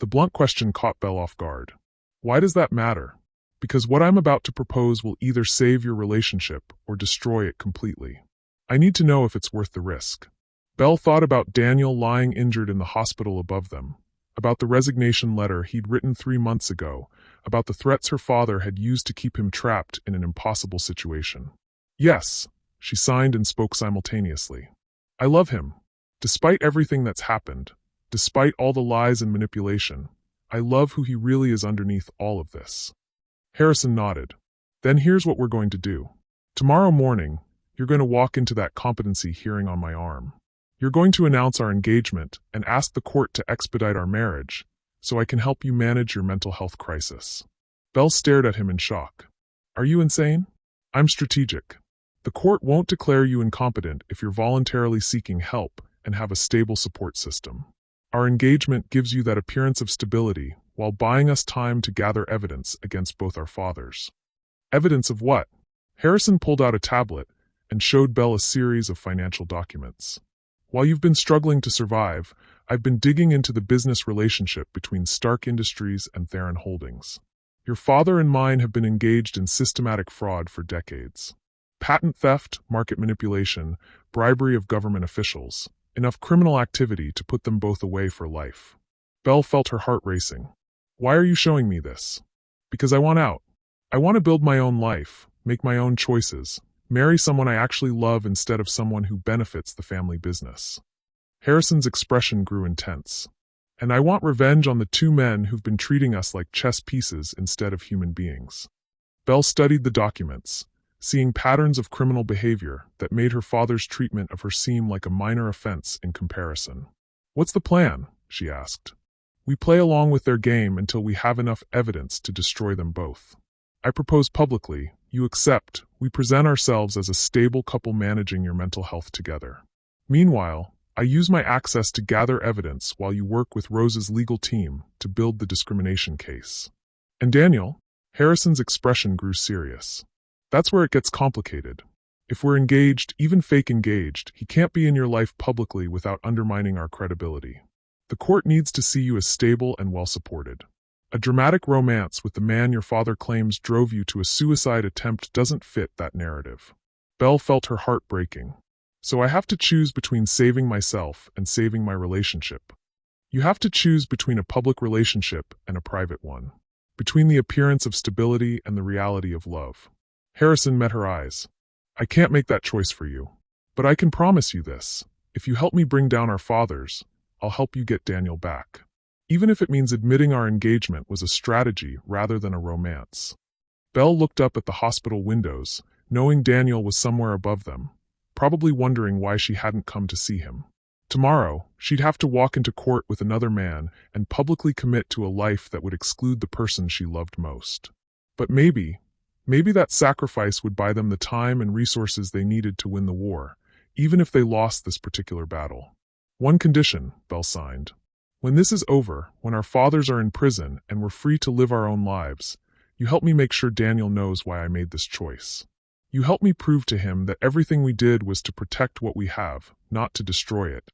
The blunt question caught Belle off guard. Why does that matter? Because what I'm about to propose will either save your relationship or destroy it completely. I need to know if it's worth the risk. Belle thought about Daniel lying injured in the hospital above them, about the resignation letter he'd written 3 months ago, about the threats her father had used to keep him trapped in an impossible situation. Yes, she signed and spoke simultaneously. I love him. Despite everything that's happened, despite all the lies and manipulation, I love who he really is underneath all of this. Harrison nodded. Then here's what we're going to do. Tomorrow morning, you're going to walk into that competency hearing on my arm. You're going to announce our engagement and ask the court to expedite our marriage, so I can help you manage your mental health crisis. Belle stared at him in shock. Are you insane? I'm strategic. The court won't declare you incompetent if you're voluntarily seeking help and have a stable support system. Our engagement gives you that appearance of stability while buying us time to gather evidence against both our fathers. Evidence of what? Harrison pulled out a tablet and showed Belle a series of financial documents. While you've been struggling to survive, I've been digging into the business relationship between Stark Industries and Theron Holdings. Your father and mine have been engaged in systematic fraud for decades. Patent theft, market manipulation, bribery of government officials. Enough criminal activity to put them both away for life. Belle felt her heart racing. Why are you showing me this? Because I want out. I want to build my own life, make my own choices, marry someone I actually love instead of someone who benefits the family business. Harrison's expression grew intense. And I want revenge on the 2 men who've been treating us like chess pieces instead of human beings. Belle studied the documents, seeing patterns of criminal behavior that made her father's treatment of her seem like a minor offense in comparison. What's the plan? She asked. We play along with their game until we have enough evidence to destroy them both. I propose publicly, you accept, we present ourselves as a stable couple managing your mental health together. Meanwhile, I use my access to gather evidence while you work with Rose's legal team to build the discrimination case. And Daniel? Harrison's expression grew serious. That's where it gets complicated. If we're engaged, even fake engaged, he can't be in your life publicly without undermining our credibility. The court needs to see you as stable and well-supported. A dramatic romance with the man your father claims drove you to a suicide attempt doesn't fit that narrative. Belle felt her heart breaking. So I have to choose between saving myself and saving my relationship. You have to choose between a public relationship and a private one. Between the appearance of stability and the reality of love. Harrison met her eyes. I can't make that choice for you. But I can promise you this. If you help me bring down our fathers, I'll help you get Daniel back. Even if it means admitting our engagement was a strategy rather than a romance. Belle looked up at the hospital windows, knowing Daniel was somewhere above them, probably wondering why she hadn't come to see him. Tomorrow, she'd have to walk into court with another man and publicly commit to a life that would exclude the person she loved most. But maybe that sacrifice would buy them the time and resources they needed to win the war, even if they lost this particular battle. One condition, Belle signed. When this is over, when our fathers are in prison and we're free to live our own lives, you help me make sure Daniel knows why I made this choice. You help me prove to him that everything we did was to protect what we have, not to destroy it.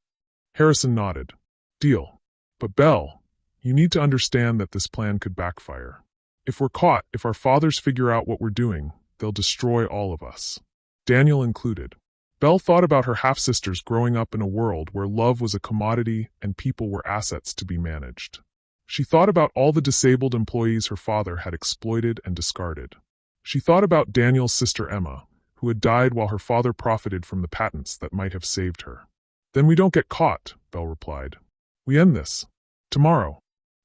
Harrison nodded. Deal. But Belle, you need to understand that this plan could backfire. If we're caught, if our fathers figure out what we're doing, They'll destroy all of us. Daniel included. Belle thought about her half-sisters growing up in a world where love was a commodity and people were assets to be managed. She thought about all the disabled employees her father had exploited and discarded. She thought about Daniel's sister Emma, who had died while her father profited from the patents that might have saved her. Then we don't get caught, Belle replied. We end this. Tomorrow.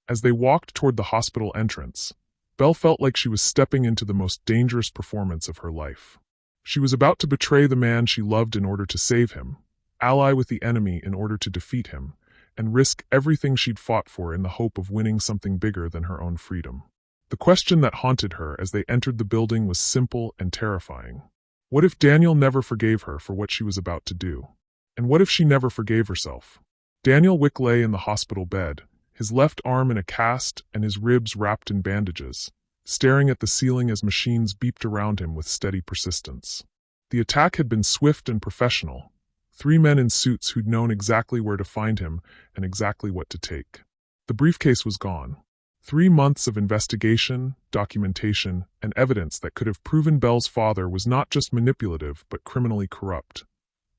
As they walked toward the hospital entrance, Belle felt like she was stepping into the most dangerous performance of her life. She was about to betray the man she loved in order to save him, ally with the enemy in order to defeat him, and risk everything she'd fought for in the hope of winning something bigger than her own freedom. The question that haunted her as they entered the building was simple and terrifying. What if Daniel never forgave her for what she was about to do? And what if she never forgave herself? Daniel Wick lay in the hospital bed, his left arm in a cast and his ribs wrapped in bandages, staring at the ceiling as machines beeped around him with steady persistence. The attack had been swift and professional. 3 men in suits who'd known exactly where to find him and exactly what to take. The briefcase was gone. 3 months of investigation, documentation, and evidence that could have proven Belle's father was not just manipulative but criminally corrupt.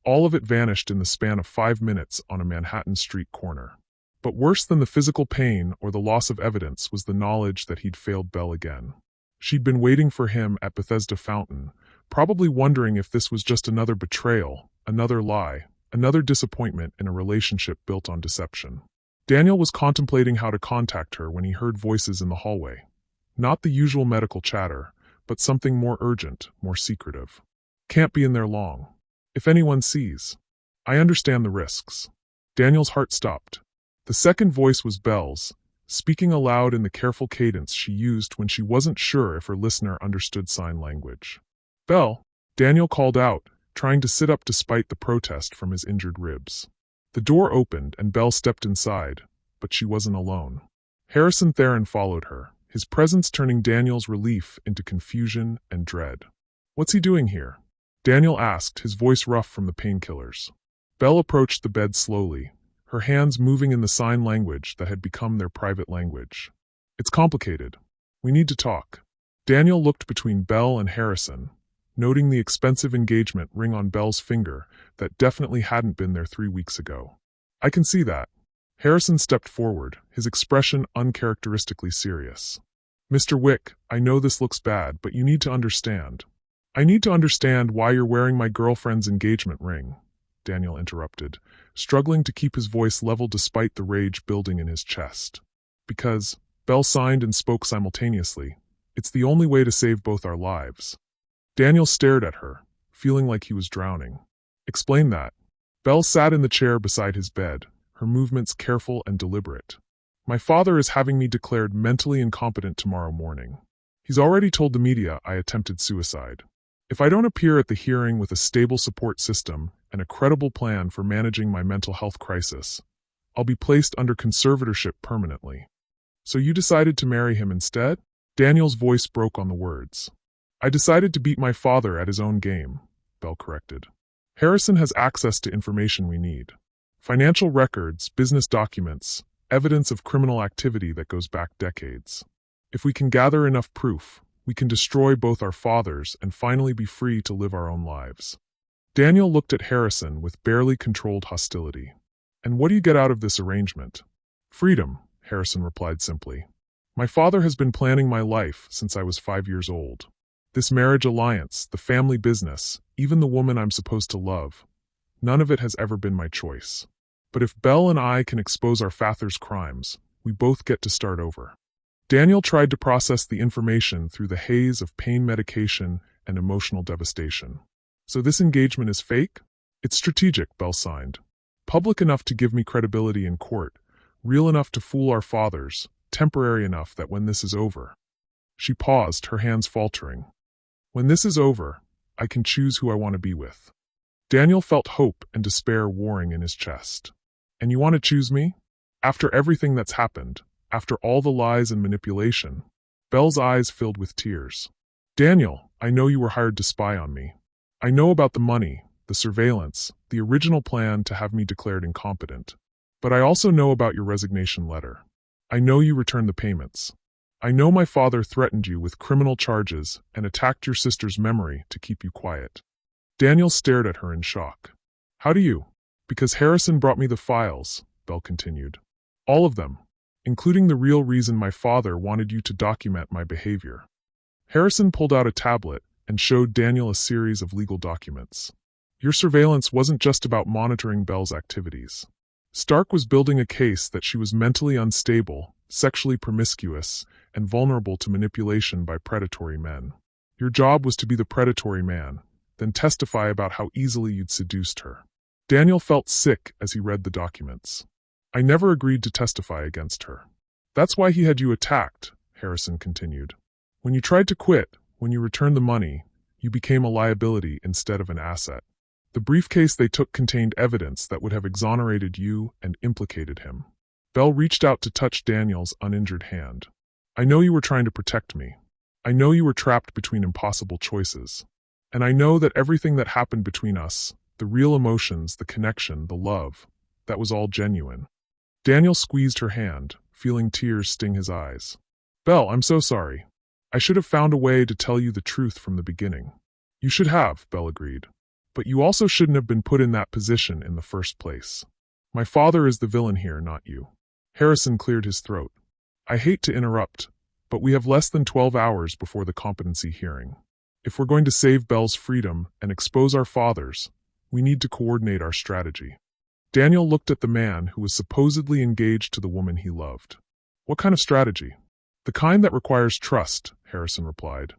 All of it vanished in the span of 5 minutes on a Manhattan street corner. But worse than the physical pain or the loss of evidence was the knowledge that he'd failed Belle again. She'd been waiting for him at Bethesda Fountain, probably wondering if this was just another betrayal, another lie, another disappointment in a relationship built on deception. Daniel was contemplating how to contact her when he heard voices in the hallway. Not the usual medical chatter, but something more urgent, more secretive. Can't be in there long. If anyone sees. I understand the risks. Daniel's heart stopped. The second voice was Belle's, speaking aloud in the careful cadence she used when she wasn't sure if her listener understood sign language. Belle, Daniel called out, trying to sit up despite the protest from his injured ribs. The door opened and Belle stepped inside, but she wasn't alone. Harrison Theron followed her, his presence turning Daniel's relief into confusion and dread. What's he doing here? Daniel asked, his voice rough from the painkillers. Belle approached the bed slowly, her hands moving in the sign language that had become their private language. It's complicated. We need to talk. Daniel looked between Belle and Harrison, noting the expensive engagement ring on Belle's finger that definitely hadn't been there 3 weeks ago. I can see that. Harrison stepped forward, his expression uncharacteristically serious. Mr. Wick, I know this looks bad, but you need to understand. I need to understand why you're wearing my girlfriend's engagement ring, Daniel interrupted, struggling to keep his voice level despite the rage building in his chest. Because, Belle signed and spoke simultaneously, it's the only way to save both our lives. Daniel stared at her, feeling like he was drowning. Explain that. Belle sat in the chair beside his bed, her movements careful and deliberate. My father is having me declared mentally incompetent tomorrow morning. He's already told the media I attempted suicide. If I don't appear at the hearing with a stable support system and a credible plan for managing my mental health crisis, I'll be placed under conservatorship permanently. So you decided to marry him instead? Daniel's voice broke on the words. I decided to beat my father at his own game, Belle corrected. Harrison has access to information we need. Financial records, business documents, evidence of criminal activity that goes back decades. If we can gather enough proof, we can destroy both our fathers and finally be free to live our own lives. Daniel looked at Harrison with barely controlled hostility. And what do you get out of this arrangement? Freedom, Harrison replied simply. My father has been planning my life since I was 5 years old. This marriage alliance, the family business, even the woman I'm supposed to love, none of it has ever been my choice. But if Belle and I can expose our father's crimes, we both get to start over. Daniel tried to process the information through the haze of pain medication and emotional devastation. So this engagement is fake? It's strategic, Belle signed. Public enough to give me credibility in court, real enough to fool our fathers, temporary enough that when this is over. She paused, her hands faltering. When this is over, I can choose who I want to be with. Daniel felt hope and despair warring in his chest. And you want to choose me? After everything that's happened, after all the lies and manipulation, Belle's eyes filled with tears. Daniel, I know you were hired to spy on me. I know about the money, the surveillance, the original plan to have me declared incompetent. But I also know about your resignation letter. I know you returned the payments. I know my father threatened you with criminal charges and attacked your sister's memory to keep you quiet. Daniel stared at her in shock. How do you? Because Harrison brought me the files, Belle continued. All of them, including the real reason my father wanted you to document my behavior. Harrison pulled out a tablet and showed Daniel a series of legal documents. Your surveillance wasn't just about monitoring Belle's activities. Stark was building a case that she was mentally unstable, sexually promiscuous, and vulnerable to manipulation by predatory men. Your job was to be the predatory man, then testify about how easily you'd seduced her. Daniel felt sick as he read the documents. I never agreed to testify against her. That's why he had you attacked, Harrison continued. When you tried to quit, when you returned the money, you became a liability instead of an asset. The briefcase they took contained evidence that would have exonerated you and implicated him. Belle reached out to touch Daniel's uninjured hand. I know you were trying to protect me. I know you were trapped between impossible choices. And I know that everything that happened between us, the real emotions, the connection, the love, that was all genuine. Daniel squeezed her hand, feeling tears sting his eyes. Belle, I'm so sorry. I should have found a way to tell you the truth from the beginning. You should have, Belle agreed. But you also shouldn't have been put in that position in the first place. My father is the villain here, not you. Harrison cleared his throat. I hate to interrupt, but we have less than 12 hours before the competency hearing. If we're going to save Belle's freedom and expose our fathers, we need to coordinate our strategy. Daniel looked at the man who was supposedly engaged to the woman he loved. What kind of strategy? The kind that requires trust, Harrison replied.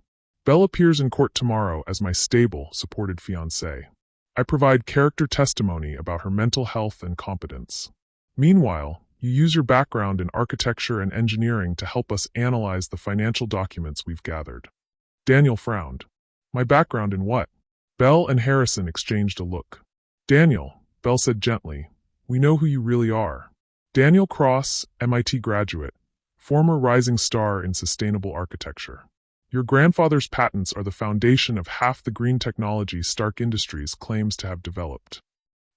Belle appears in court tomorrow as my stable, supported fiancée. I provide character testimony about her mental health and competence. Meanwhile, you use your background in architecture and engineering to help us analyze the financial documents we've gathered. Daniel frowned. My background in what? Belle and Harrison exchanged a look. Daniel, Belle said gently, we know who you really are. Daniel Cross, MIT graduate, former rising star in sustainable architecture. Your grandfather's patents are the foundation of half the green technology Stark Industries claims to have developed.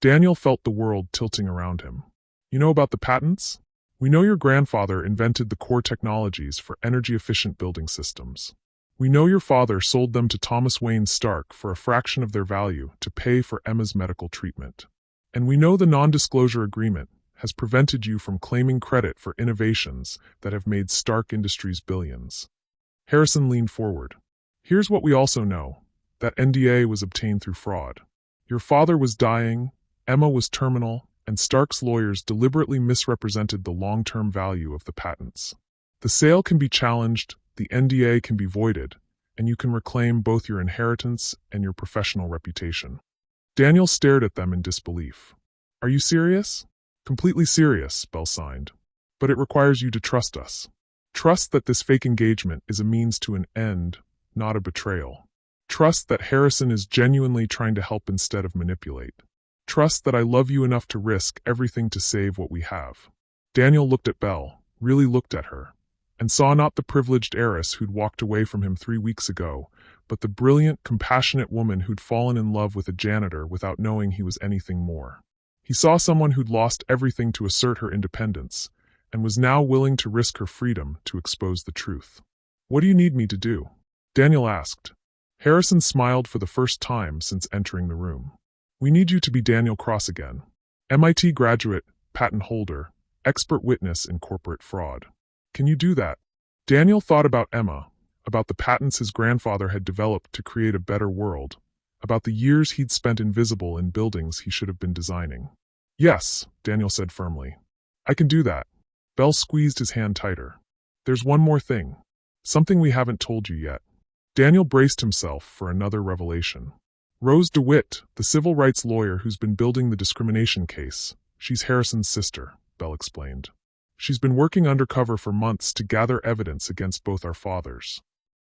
Daniel felt the world tilting around him. You know about the patents? We know your grandfather invented the core technologies for energy-efficient building systems. We know your father sold them to Thomas Wayne Stark for a fraction of their value to pay for Emma's medical treatment. And we know the non-disclosure agreement has prevented you from claiming credit for innovations that have made Stark Industries billions. Harrison leaned forward. Here's what we also know. That NDA was obtained through fraud. Your father was dying, Emma was terminal, and Stark's lawyers deliberately misrepresented the long-term value of the patents. The sale can be challenged, the NDA can be voided, and you can reclaim both your inheritance and your professional reputation. Daniel stared at them in disbelief. Are you serious? Completely serious, Belle signed. But it requires you to trust us. Trust that this fake engagement is a means to an end, not a betrayal. Trust that Harrison is genuinely trying to help instead of manipulate. Trust that I love you enough to risk everything to save what we have. Daniel looked at Belle, really looked at her, and saw not the privileged heiress who'd walked away from him 3 weeks ago, but the brilliant, compassionate woman who'd fallen in love with a janitor without knowing he was anything more. He saw someone who'd lost everything to assert her independence, and was now willing to risk her freedom to expose the truth. What do you need me to do? Daniel asked. Harrison smiled for the first time since entering the room. We need you to be Daniel Cross again. MIT graduate, patent holder, expert witness in corporate fraud. Can you do that? Daniel thought about Emma, about the patents his grandfather had developed to create a better world, about the years he'd spent invisible in buildings he should have been designing. Yes, Daniel said firmly. I can do that. Belle squeezed his hand tighter. There's one more thing. Something we haven't told you yet. Daniel braced himself for another revelation. Rose DeWitt, the civil rights lawyer who's been building the discrimination case, she's Harrison's sister, Belle explained. She's been working undercover for months to gather evidence against both our fathers.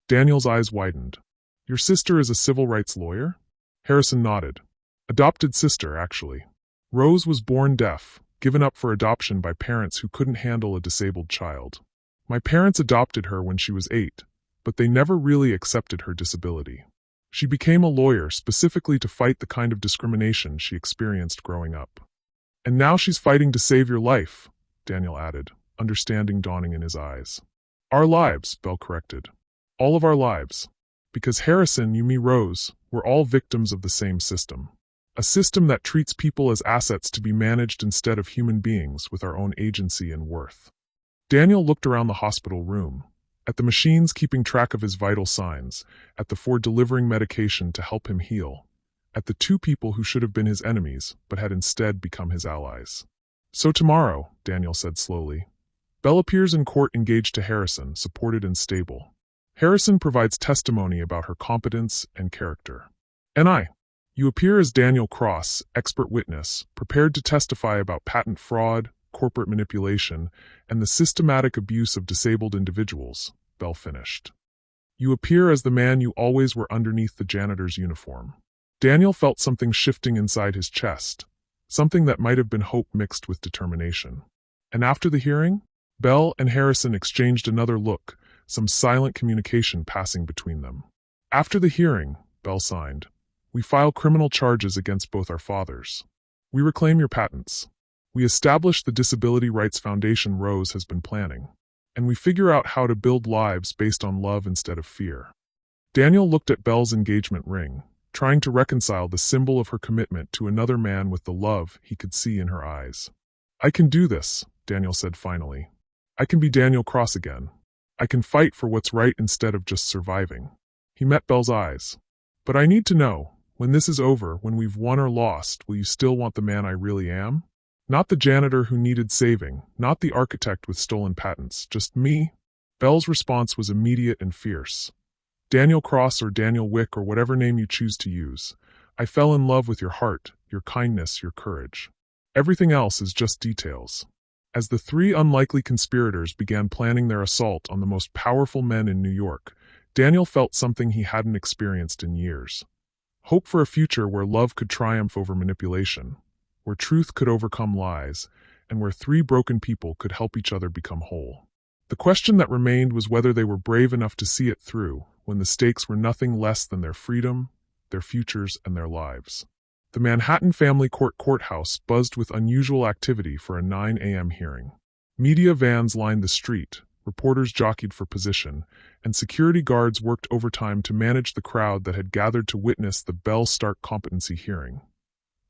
Daniel's eyes widened. Your sister is a civil rights lawyer? Harrison nodded. Adopted sister, actually. Rose was born deaf, given up for adoption by parents who couldn't handle a disabled child. My parents adopted her when she was 8, but they never really accepted her disability. She became a lawyer specifically to fight the kind of discrimination she experienced growing up. And now she's fighting to save your life, Daniel added, understanding dawning in his eyes. Our lives, Belle corrected. All of our lives. Because Harrison, you, me, Rose, we're all victims of the same system. A system that treats people as assets to be managed instead of human beings with our own agency and worth. Daniel looked around the hospital room, at the machines keeping track of his vital signs, at the four delivering medication to help him heal, at the two people who should have been his enemies but had instead become his allies. So tomorrow, Daniel said slowly, Belle appears in court engaged to Harrison, supported and stable. Harrison provides testimony about her competence and character. And you appear as Daniel Cross, expert witness, prepared to testify about patent fraud, corporate manipulation, and the systematic abuse of disabled individuals, Belle finished. You appear as the man you always were underneath the janitor's uniform. Daniel felt something shifting inside his chest, something that might have been hope mixed with determination. And after the hearing, Belle and Harrison exchanged another look, some silent communication passing between them. After the hearing, Belle signed, we file criminal charges against both our fathers. We reclaim your patents. We establish the Disability Rights Foundation Rose has been planning. And we figure out how to build lives based on love instead of fear. Daniel looked at Belle's engagement ring, trying to reconcile the symbol of her commitment to another man with the love he could see in her eyes. I can do this, Daniel said finally. I can be Daniel Cross again. I can fight for what's right instead of just surviving. He met Belle's eyes. But I need to know, when this is over, when we've won or lost, will you still want the man I really am? Not the janitor who needed saving, not the architect with stolen patents, just me? Belle's response was immediate and fierce. Daniel Cross or Daniel Wick or whatever name you choose to use, I fell in love with your heart, your kindness, your courage. Everything else is just details. As the three unlikely conspirators began planning their assault on the most powerful men in New York, Daniel felt something he hadn't experienced in years. Hope for a future where love could triumph over manipulation, where truth could overcome lies, and where three broken people could help each other become whole. The question that remained was whether they were brave enough to see it through, when the stakes were nothing less than their freedom, their futures, and their lives. The Manhattan Family Court courthouse buzzed with unusual activity for a 9 a.m. hearing. Media vans lined the street, reporters jockeyed for position, and security guards worked overtime to manage the crowd that had gathered to witness the Belle Stark competency hearing.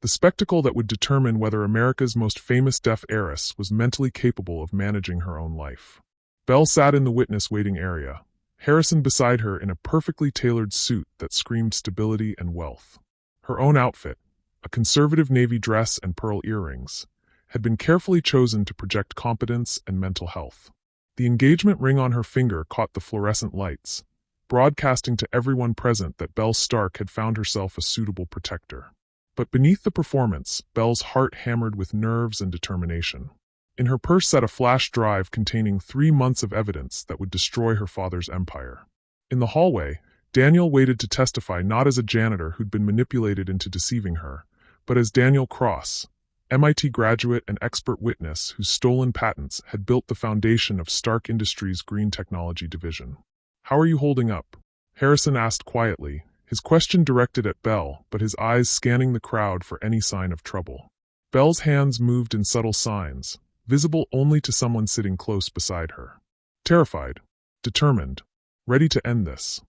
The spectacle that would determine whether America's most famous deaf heiress was mentally capable of managing her own life. Belle sat in the witness waiting area, Harrison beside her in a perfectly tailored suit that screamed stability and wealth. Her own outfit, a conservative navy dress and pearl earrings, had been carefully chosen to project competence and mental health. The engagement ring on her finger caught the fluorescent lights, broadcasting to everyone present that Belle Stark had found herself a suitable protector. But beneath the performance, Belle's heart hammered with nerves and determination. In her purse sat a flash drive containing 3 months of evidence that would destroy her father's empire. In the hallway, Daniel waited to testify not as a janitor who'd been manipulated into deceiving her, but as Daniel Cross, MIT graduate and expert witness whose stolen patents had built the foundation of Stark Industries' green technology division. How are you holding up? Harrison asked quietly, his question directed at Belle, but his eyes scanning the crowd for any sign of trouble. Belle's hands moved in subtle signs, visible only to someone sitting close beside her. Terrified, determined, ready to end this.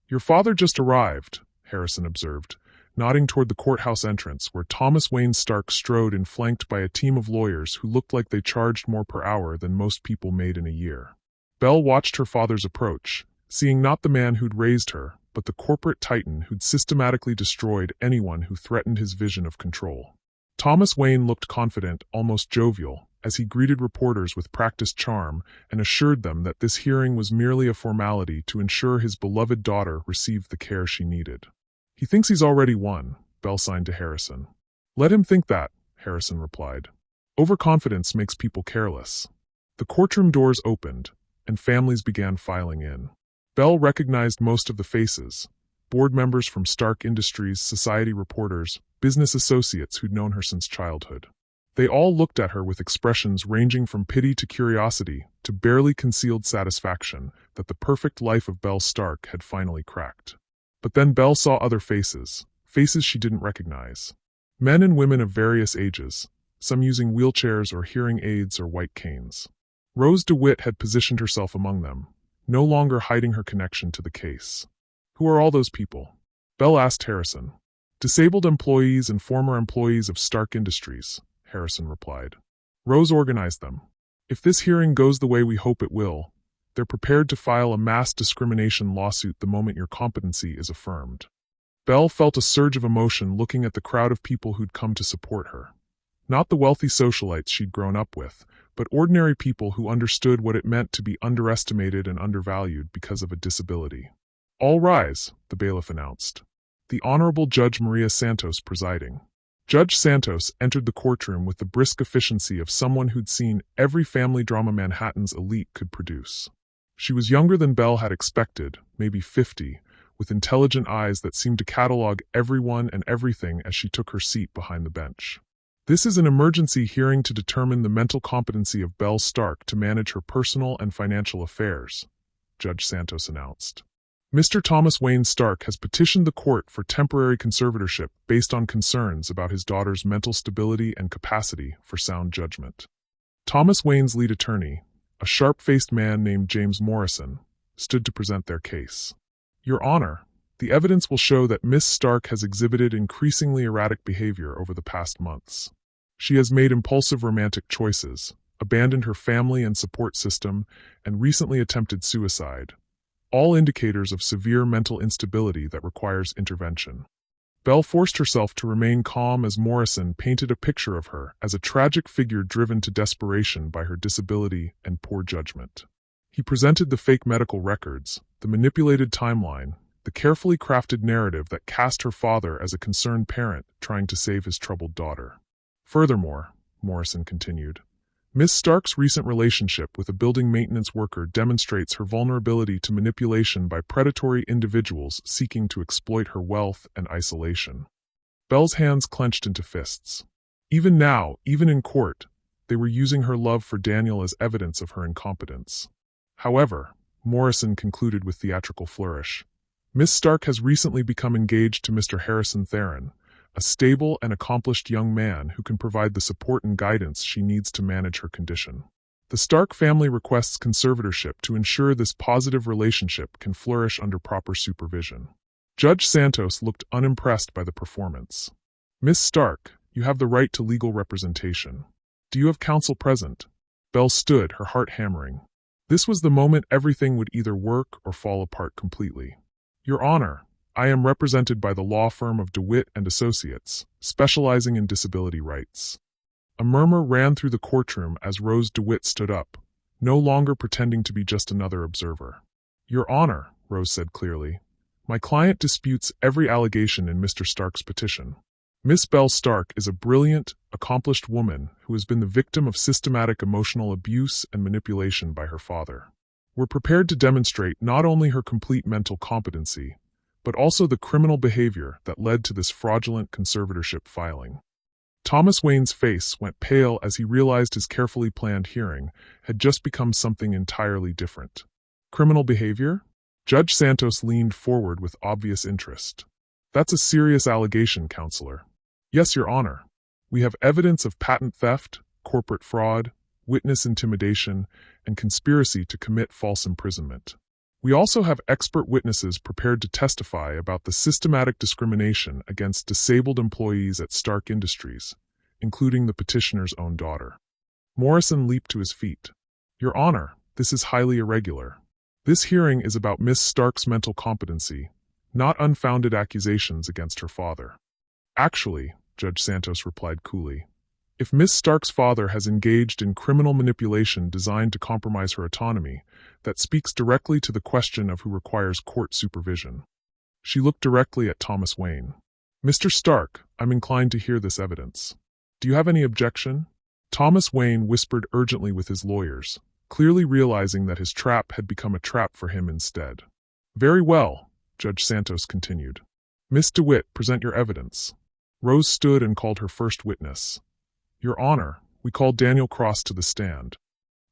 Your father just arrived, Harrison observed, nodding toward the courthouse entrance where Thomas Wayne Stark strode and flanked by a team of lawyers who looked like they charged more per hour than most people made in a year. Belle watched her father's approach, seeing not the man who'd raised her, but the corporate titan who'd systematically destroyed anyone who threatened his vision of control. Thomas Wayne looked confident, almost jovial, as he greeted reporters with practiced charm and assured them that this hearing was merely a formality to ensure his beloved daughter received the care she needed. He thinks he's already won, Belle signed to Harrison. Let him think that, Harrison replied. Overconfidence makes people careless. The courtroom doors opened, and families began filing in. Belle recognized most of the faces, board members from Stark Industries, society reporters, business associates who'd known her since childhood. They all looked at her with expressions ranging from pity to curiosity to barely concealed satisfaction that the perfect life of Belle Stark had finally cracked. But then Belle saw other faces, faces she didn't recognize. Men and women of various ages, some using wheelchairs or hearing aids or white canes. Rose DeWitt had positioned herself among them, no longer hiding her connection to the case. "Who are all those people?" Bell asked Harrison. "Disabled employees and former employees of Stark Industries," Harrison replied. "Rose organized them. If this hearing goes the way we hope it will, they're prepared to file a mass discrimination lawsuit the moment your competency is affirmed." Bell felt a surge of emotion looking at the crowd of people who'd come to support her. Not the wealthy socialites she'd grown up with, but ordinary people who understood what it meant to be underestimated and undervalued because of a disability. "All rise," the bailiff announced. The Honorable Judge Maria Santos presiding. Judge Santos entered the courtroom with the brisk efficiency of someone who'd seen every family drama Manhattan's elite could produce. She was younger than Bell had expected, maybe 50, with intelligent eyes that seemed to catalog everyone and everything as she took her seat behind the bench. "This is an emergency hearing to determine the mental competency of Belle Stark to manage her personal and financial affairs," Judge Santos announced. "Mr. Thomas Wayne Stark has petitioned the court for temporary conservatorship based on concerns about his daughter's mental stability and capacity for sound judgment." Thomas Wayne's lead attorney, a sharp-faced man named James Morrison, stood to present their case. "Your Honor, the evidence will show that Miss Stark has exhibited increasingly erratic behavior over the past months. She has made impulsive romantic choices, abandoned her family and support system, and recently attempted suicide, all indicators of severe mental instability that requires intervention." Bell forced herself to remain calm as Morrison painted a picture of her as a tragic figure driven to desperation by her disability and poor judgment. He presented the fake medical records, the manipulated timeline, the carefully crafted narrative that cast her father as a concerned parent trying to save his troubled daughter. "Furthermore," Morrison continued, "Miss Stark's recent relationship with a building maintenance worker demonstrates her vulnerability to manipulation by predatory individuals seeking to exploit her wealth and isolation." Bell's hands clenched into fists. Even now, even in court, they were using her love for Daniel as evidence of her incompetence. "However," Morrison concluded with theatrical flourish, "Miss Stark has recently become engaged to Mr. Harrison Theron, a stable and accomplished young man who can provide the support and guidance she needs to manage her condition. The Stark family requests conservatorship to ensure this positive relationship can flourish under proper supervision." Judge Santos looked unimpressed by the performance. "Miss Stark, you have the right to legal representation. Do you have counsel present?" Bell stood, her heart hammering. This was the moment everything would either work or fall apart completely. "Your Honor, I am represented by the law firm of DeWitt and Associates, specializing in disability rights." A murmur ran through the courtroom as Rose DeWitt stood up, no longer pretending to be just another observer. "Your Honor," Rose said clearly, "my client disputes every allegation in Mr. Stark's petition. Miss Belle Stark is a brilliant, accomplished woman who has been the victim of systematic emotional abuse and manipulation by her father. We're prepared to demonstrate not only her complete mental competency, but also the criminal behavior that led to this fraudulent conservatorship filing." Thomas Wayne's face went pale as he realized his carefully planned hearing had just become something entirely different. "Criminal behavior?" Judge Santos leaned forward with obvious interest. "That's a serious allegation, Counselor." "Yes, Your Honor. We have evidence of patent theft, corporate fraud, witness intimidation, and conspiracy to commit false imprisonment. We also have expert witnesses prepared to testify about the systematic discrimination against disabled employees at Stark Industries, including the petitioner's own daughter." Morrison leaped to his feet. "Your Honor, this is highly irregular. This hearing is about Miss Stark's mental competency, not unfounded accusations against her father." "Actually," Judge Santos replied coolly, "if Miss Stark's father has engaged in criminal manipulation designed to compromise her autonomy, that speaks directly to the question of who requires court supervision." She looked directly at Thomas Wayne. "Mr. Stark, I'm inclined to hear this evidence. Do you have any objection?" Thomas Wayne whispered urgently with his lawyers, clearly realizing that his trap had become a trap for him instead. "Very well," Judge Santos continued. "Miss DeWitt, present your evidence." Rose stood and called her first witness. "Your Honor, we call Daniel Cross to the stand."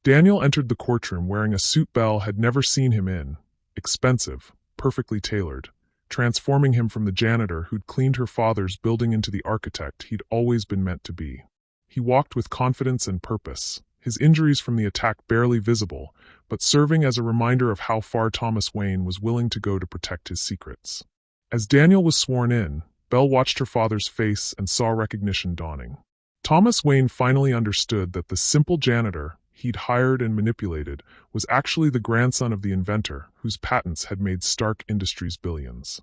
Daniel entered the courtroom wearing a suit Bell had never seen him in, expensive, perfectly tailored, transforming him from the janitor who'd cleaned her father's building into the architect he'd always been meant to be. He walked with confidence and purpose, his injuries from the attack barely visible, but serving as a reminder of how far Thomas Wayne was willing to go to protect his secrets. As Daniel was sworn in, Belle watched her father's face and saw recognition dawning. Thomas Wayne finally understood that the simple janitor he'd hired and manipulated was actually the grandson of the inventor whose patents had made Stark Industries billions.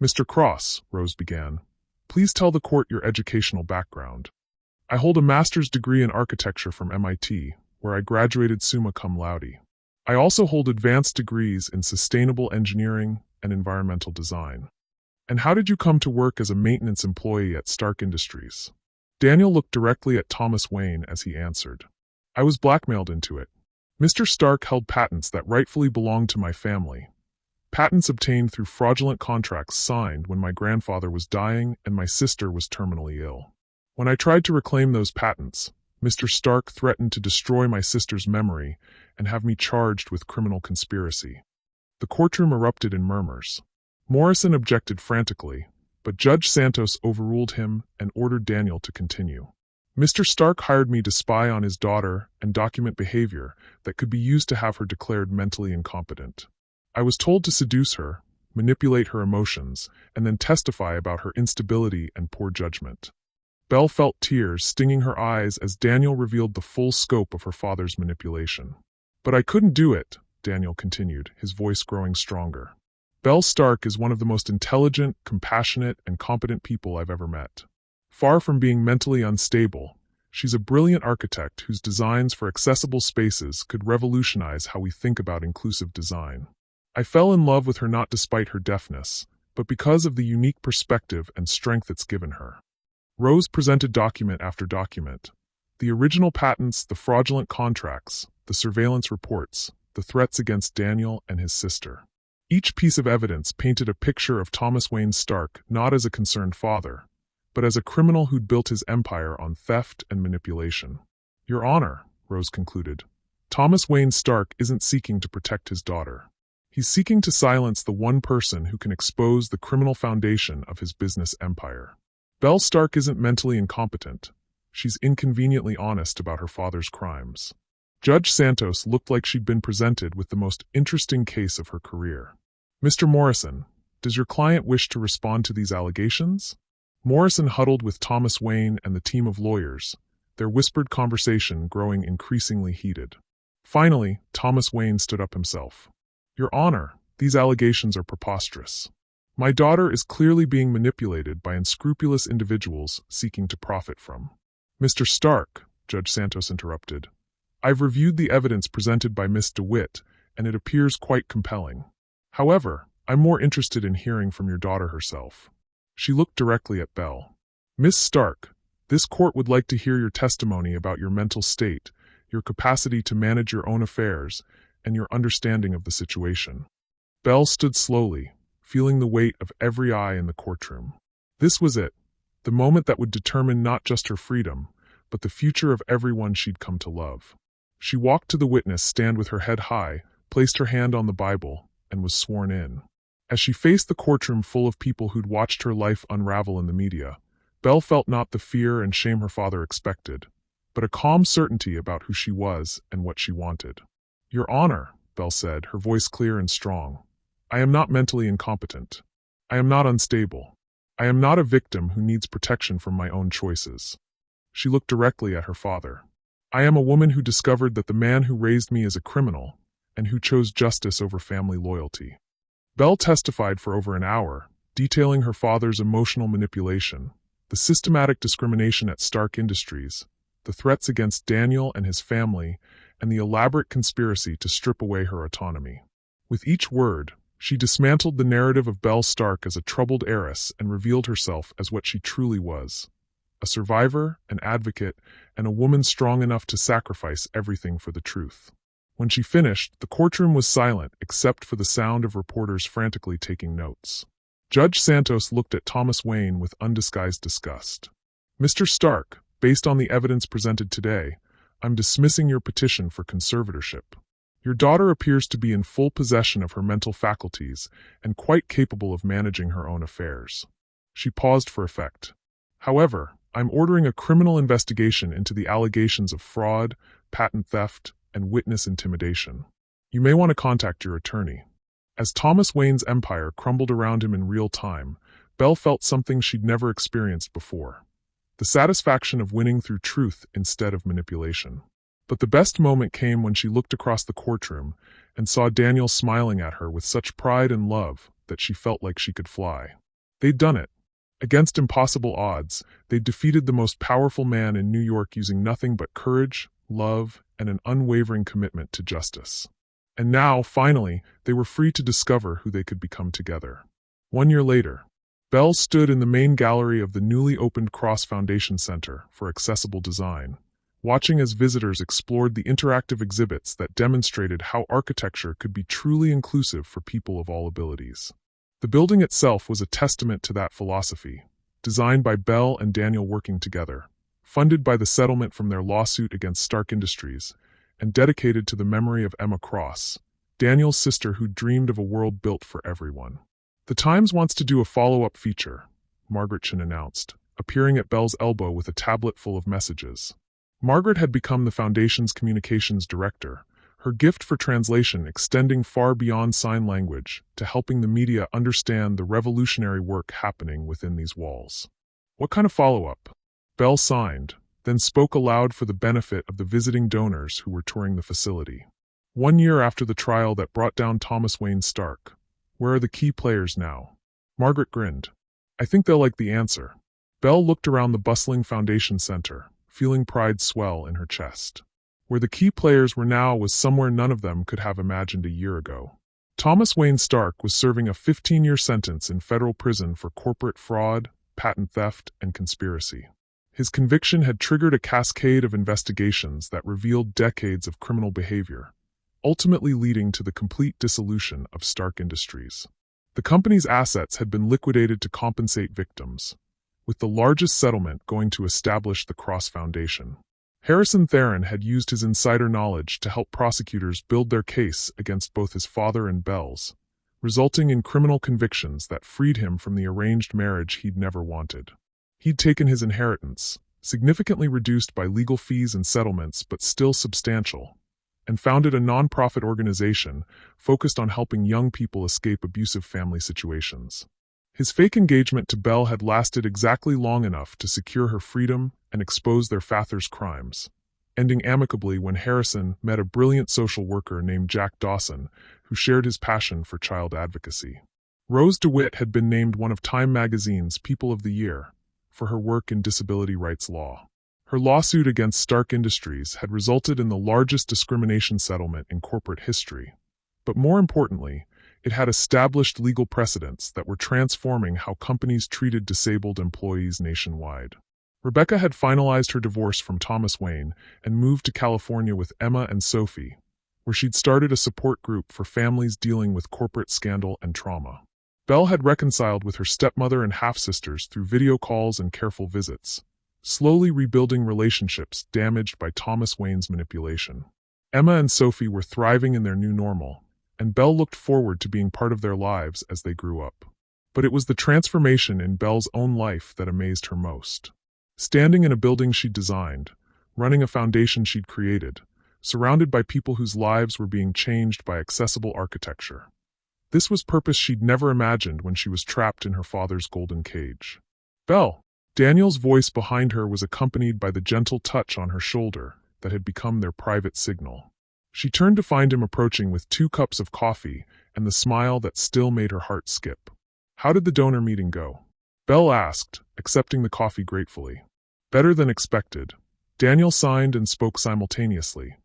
"Mr. Cross," Rose began, "please tell the court your educational background." "I hold a master's degree in architecture from MIT, where I graduated summa cum laude. I also hold advanced degrees in sustainable engineering and environmental design." "And how did you come to work as a maintenance employee at Stark Industries?" Daniel looked directly at Thomas Wayne as he answered. "I was blackmailed into it. Mr. Stark held patents that rightfully belonged to my family. Patents obtained through fraudulent contracts signed when my grandfather was dying and my sister was terminally ill. When I tried to reclaim those patents, Mr. Stark threatened to destroy my sister's memory and have me charged with criminal conspiracy." The courtroom erupted in murmurs. Morrison objected frantically, but Judge Santos overruled him and ordered Daniel to continue. "Mr. Stark hired me to spy on his daughter and document behavior that could be used to have her declared mentally incompetent. I was told to seduce her, manipulate her emotions, and then testify about her instability and poor judgment." Belle felt tears stinging her eyes as Daniel revealed the full scope of her father's manipulation. "But I couldn't do it," Daniel continued, his voice growing stronger. "Belle Stark is one of the most intelligent, compassionate, and competent people I've ever met. Far from being mentally unstable, she's a brilliant architect whose designs for accessible spaces could revolutionize how we think about inclusive design. I fell in love with her not despite her deafness, but because of the unique perspective and strength it's given her." Rose presented document after document. The original patents, the fraudulent contracts, the surveillance reports, the threats against Daniel and his sister. Each piece of evidence painted a picture of Thomas Wayne Stark not as a concerned father, but as a criminal who'd built his empire on theft and manipulation. "Your Honor," Rose concluded, "Thomas Wayne Stark isn't seeking to protect his daughter. He's seeking to silence the one person who can expose the criminal foundation of his business empire. Belle Stark isn't mentally incompetent. She's inconveniently honest about her father's crimes." Judge Santos looked like she'd been presented with the most interesting case of her career. "Mr. Morrison, does your client wish to respond to these allegations?" Morrison huddled with Thomas Wayne and the team of lawyers, their whispered conversation growing increasingly heated. Finally, Thomas Wayne stood up himself. "Your Honor, these allegations are preposterous. My daughter is clearly being manipulated by unscrupulous individuals seeking to profit from." "Mr. Stark," Judge Santos interrupted, "I've reviewed the evidence presented by Miss DeWitt, and it appears quite compelling. However, I'm more interested in hearing from your daughter herself." She looked directly at Belle. "Miss Stark, this court would like to hear your testimony about your mental state, your capacity to manage your own affairs, and your understanding of the situation." Belle stood slowly, feeling the weight of every eye in the courtroom. This was it, the moment that would determine not just her freedom, but the future of everyone she'd come to love. She walked to the witness stand with her head high, placed her hand on the Bible, and was sworn in. As she faced the courtroom full of people who'd watched her life unravel in the media, Belle felt not the fear and shame her father expected, but a calm certainty about who she was and what she wanted. "Your Honor," Belle said, her voice clear and strong, "I am not mentally incompetent. I am not unstable. I am not a victim who needs protection from my own choices." She looked directly at her father. "I am a woman who discovered that the man who raised me is a criminal, and who chose justice over family loyalty." Belle testified for over an hour, detailing her father's emotional manipulation, the systematic discrimination at Stark Industries, the threats against Daniel and his family, and the elaborate conspiracy to strip away her autonomy. With each word, she dismantled the narrative of Belle Stark as a troubled heiress and revealed herself as what she truly was: a survivor, an advocate, and a woman strong enough to sacrifice everything for the truth. When she finished, the courtroom was silent except for the sound of reporters frantically taking notes. Judge Santos looked at Thomas Wayne with undisguised disgust. "Mr. Stark, based on the evidence presented today, I'm dismissing your petition for conservatorship. Your daughter appears to be in full possession of her mental faculties and quite capable of managing her own affairs." She paused for effect. "However, I'm ordering a criminal investigation into the allegations of fraud, patent theft, and witness intimidation." You may want to contact your attorney. As Thomas Wayne's empire crumbled around him in real time, Belle felt something she'd never experienced before. The satisfaction of winning through truth instead of manipulation. But the best moment came when she looked across the courtroom and saw Daniel smiling at her with such pride and love that she felt like she could fly. They'd done it. Against impossible odds, they'd defeated the most powerful man in New York using nothing but courage, love, and an unwavering commitment to justice. And now, finally, they were free to discover who they could become together. 1 year later, Belle stood in the main gallery of the newly opened Cross Foundation Center for Accessible Design, watching as visitors explored the interactive exhibits that demonstrated how architecture could be truly inclusive for people of all abilities. The building itself was a testament to that philosophy, designed by Belle and Daniel working together, funded by the settlement from their lawsuit against Stark Industries, and dedicated to the memory of Emma Cross, Daniel's sister who dreamed of a world built for everyone. The Times wants to do a follow-up feature, Margaret Chin announced, appearing at Belle's elbow with a tablet full of messages. Margaret had become the Foundation's communications director, her gift for translation extending far beyond sign language to helping the media understand the revolutionary work happening within these walls. What kind of follow-up? Belle signed, then spoke aloud for the benefit of the visiting donors who were touring the facility. 1 year after the trial that brought down Thomas Wayne Stark, where are the key players now? Margaret grinned. I think they'll like the answer. Belle looked around the bustling Foundation Center, feeling pride swell in her chest. Where the key players were now was somewhere none of them could have imagined a year ago. Thomas Wayne Stark was serving a 15-year sentence in federal prison for corporate fraud, patent theft, and conspiracy. His conviction had triggered a cascade of investigations that revealed decades of criminal behavior, ultimately leading to the complete dissolution of Stark Industries. The company's assets had been liquidated to compensate victims, with the largest settlement going to establish the Cross Foundation. Harrison Theron had used his insider knowledge to help prosecutors build their case against both his father and Belle's, resulting in criminal convictions that freed him from the arranged marriage he'd never wanted. He'd taken his inheritance, significantly reduced by legal fees and settlements but still substantial, and founded a nonprofit organization focused on helping young people escape abusive family situations. His fake engagement to Belle had lasted exactly long enough to secure her freedom and expose their father's crimes, ending amicably when Harrison met a brilliant social worker named Jack Dawson, who shared his passion for child advocacy. Rose DeWitt had been named one of Time magazine's People of the Year for her work in disability rights law. Her lawsuit against Stark Industries had resulted in the largest discrimination settlement in corporate history, but more importantly, it had established legal precedents that were transforming how companies treated disabled employees nationwide. Rebecca had finalized her divorce from Thomas Wayne and moved to California with Emma and Sophie, where she'd started a support group for families dealing with corporate scandal and trauma. Belle had reconciled with her stepmother and half-sisters through video calls and careful visits, slowly rebuilding relationships damaged by Thomas Wayne's manipulation. Emma and Sophie were thriving in their new normal, and Belle looked forward to being part of their lives as they grew up. But it was the transformation in Belle's own life that amazed her most. Standing in a building she'd designed, running a foundation she'd created, surrounded by people whose lives were being changed by accessible architecture. This was purpose she'd never imagined when she was trapped in her father's golden cage. Belle! Daniel's voice behind her was accompanied by the gentle touch on her shoulder that had become their private signal. She turned to find him approaching with 2 cups of coffee and the smile that still made her heart skip. How did the donor meeting go? Belle asked, accepting the coffee gratefully. Better than expected. Daniel signed and spoke simultaneously,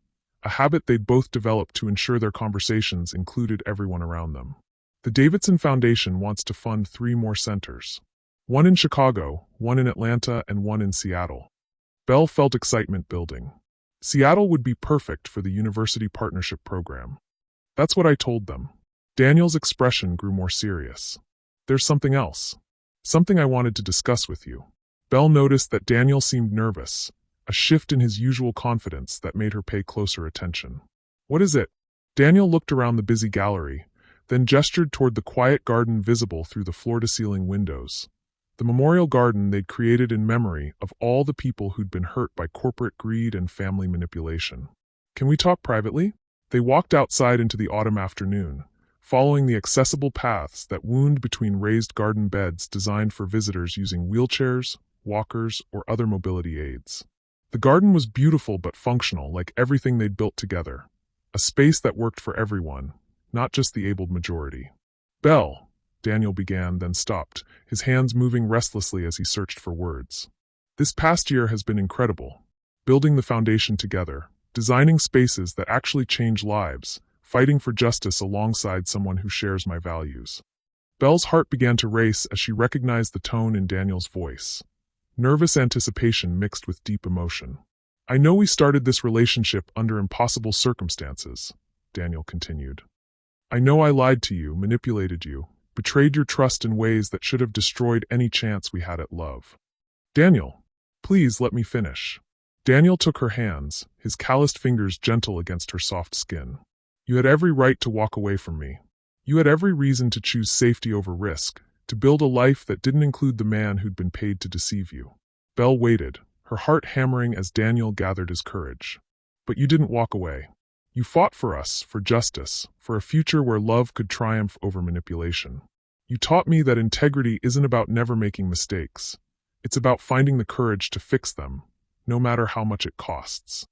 a habit they'd both developed to ensure their conversations included everyone around them. The Davidson Foundation wants to fund 3 more centers. 1 in Chicago, 1 in Atlanta, and 1 in Seattle. Belle felt excitement building. Seattle would be perfect for the University Partnership Program. That's what I told them. Daniel's expression grew more serious. There's something else. Something I wanted to discuss with you. Belle noticed that Daniel seemed nervous, a shift in his usual confidence that made her pay closer attention. What is it? Daniel looked around the busy gallery, then gestured toward the quiet garden visible through the floor-to-ceiling windows. The memorial garden they'd created in memory of all the people who'd been hurt by corporate greed and family manipulation. Can we talk privately? They walked outside into the autumn afternoon, following the accessible paths that wound between raised garden beds designed for visitors using wheelchairs, walkers, or other mobility aids. The garden was beautiful but functional, like everything they'd built together. A space that worked for everyone, not just the abled majority. "Belle," Daniel began, then stopped, his hands moving restlessly as he searched for words. "This past year has been incredible. Building the foundation together, designing spaces that actually change lives, fighting for justice alongside someone who shares my values." Belle's heart began to race as she recognized the tone in Daniel's voice. Nervous anticipation mixed with deep emotion. "I know we started this relationship under impossible circumstances," Daniel continued. "I know I lied to you, manipulated you, betrayed your trust in ways that should have destroyed any chance we had at love." "Daniel, please let me finish." Daniel took her hands, his calloused fingers gentle against her soft skin. "You had every right to walk away from me. You had every reason to choose safety over risk, to build a life that didn't include the man who'd been paid to deceive you." Belle waited, her heart hammering as Daniel gathered his courage. "But you didn't walk away. You fought for us, for justice, for a future where love could triumph over manipulation. You taught me that integrity isn't about never making mistakes. It's about finding the courage to fix them, no matter how much it costs."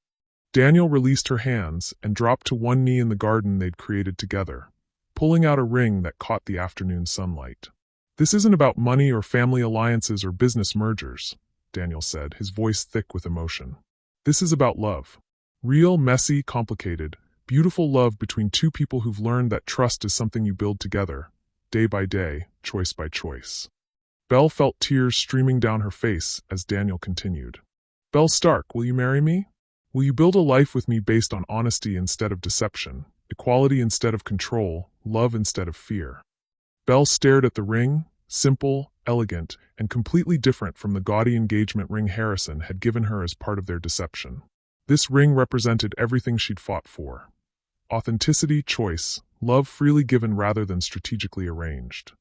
Daniel released her hands and dropped to one knee in the garden they'd created together, pulling out a ring that caught the afternoon sunlight. "This isn't about money or family alliances or business mergers," Daniel said, his voice thick with emotion. "This is about love. Real, messy, complicated, beautiful love between two people who've learned that trust is something you build together, day by day, choice by choice." Belle felt tears streaming down her face as Daniel continued. "Belle Stark, will you marry me? Will you build a life with me based on honesty instead of deception, equality instead of control, love instead of fear?" Belle stared at the ring, simple, elegant, and completely different from the gaudy engagement ring Harrison had given her as part of their deception. This ring represented everything she'd fought for. Authenticity, choice, love freely given rather than strategically arranged.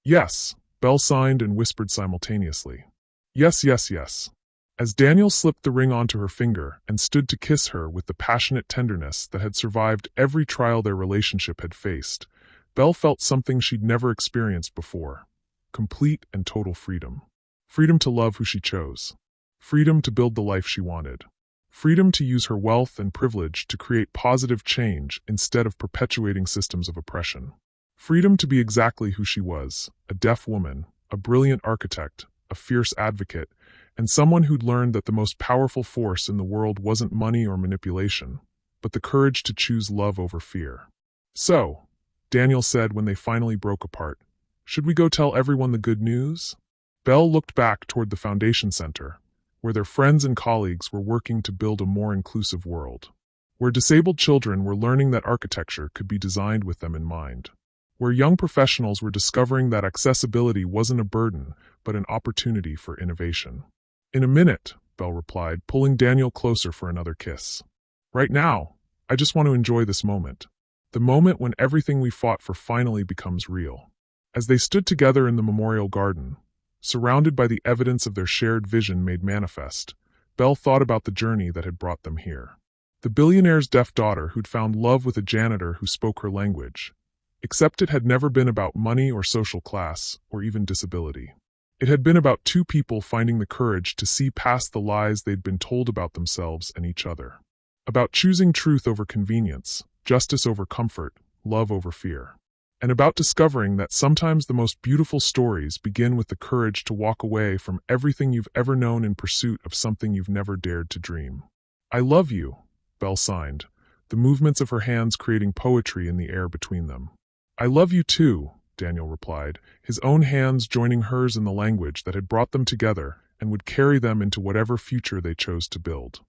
"Yes," Belle signed and whispered simultaneously. "Yes, yes, yes." As Daniel slipped the ring onto her finger and stood to kiss her with the passionate tenderness that had survived every trial their relationship had faced, Belle felt something she'd never experienced before. Complete and total freedom. Freedom to love who she chose. Freedom to build the life she wanted. Freedom to use her wealth and privilege to create positive change instead of perpetuating systems of oppression. Freedom to be exactly who she was, a deaf woman, a brilliant architect, a fierce advocate, and someone who'd learned that the most powerful force in the world wasn't money or manipulation, but the courage to choose love over fear. "So," Daniel said when they finally broke apart, "should we go tell everyone the good news?" Belle looked back toward the Foundation Center, where their friends and colleagues were working to build a more inclusive world. Where disabled children were learning that architecture could be designed with them in mind. Where young professionals were discovering that accessibility wasn't a burden, but an opportunity for innovation. "In a minute," Belle replied, pulling Daniel closer for another kiss. "Right now, I just want to enjoy this moment. The moment when everything we fought for finally becomes real." As they stood together in the memorial garden, surrounded by the evidence of their shared vision made manifest, Belle thought about the journey that had brought them here. The billionaire's deaf daughter who'd found love with a janitor who spoke her language, except it had never been about money or social class, or even disability. It had been about two people finding the courage to see past the lies they'd been told about themselves and each other. About choosing truth over convenience, justice over comfort, love over fear. And about discovering that sometimes the most beautiful stories begin with the courage to walk away from everything you've ever known in pursuit of something you've never dared to dream. "I love you," Belle signed, the movements of her hands creating poetry in the air between them. "I love you too," Daniel replied, his own hands joining hers in the language that had brought them together and would carry them into whatever future they chose to build.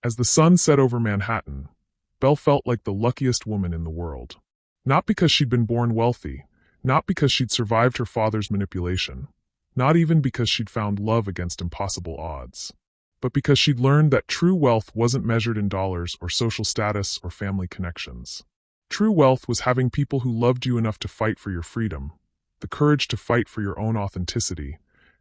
As the sun set over Manhattan, Belle felt like the luckiest woman in the world. Not because she'd been born wealthy, not because she'd survived her father's manipulation, not even because she'd found love against impossible odds, but because she'd learned that true wealth wasn't measured in dollars or social status or family connections. True wealth was having people who loved you enough to fight for your freedom, the courage to fight for your own authenticity,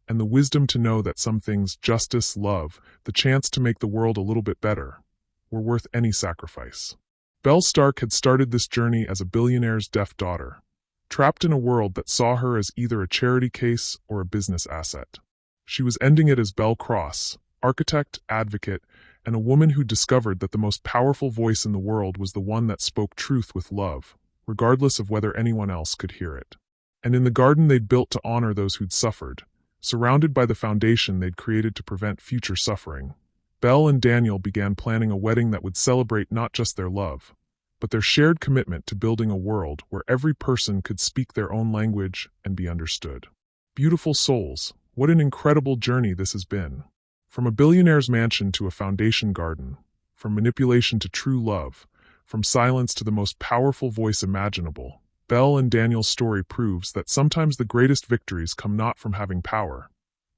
and the wisdom to know that some things, justice, love, the chance to make the world a little bit better, were worth any sacrifice. Belle Stark had started this journey as a billionaire's deaf daughter, trapped in a world that saw her as either a charity case or a business asset. She was ending it as Belle Cross, architect, advocate, and a woman who discovered that the most powerful voice in the world was the one that spoke truth with love, regardless of whether anyone else could hear it. And in the garden they'd built to honor those who'd suffered, surrounded by the foundation they'd created to prevent future suffering, Belle and Daniel began planning a wedding that would celebrate not just their love, but their shared commitment to building a world where every person could speak their own language and be understood. Beautiful souls, what an incredible journey this has been. From a billionaire's mansion to a foundation garden, from manipulation to true love, from silence to the most powerful voice imaginable, Belle and Daniel's story proves that sometimes the greatest victories come not from having power,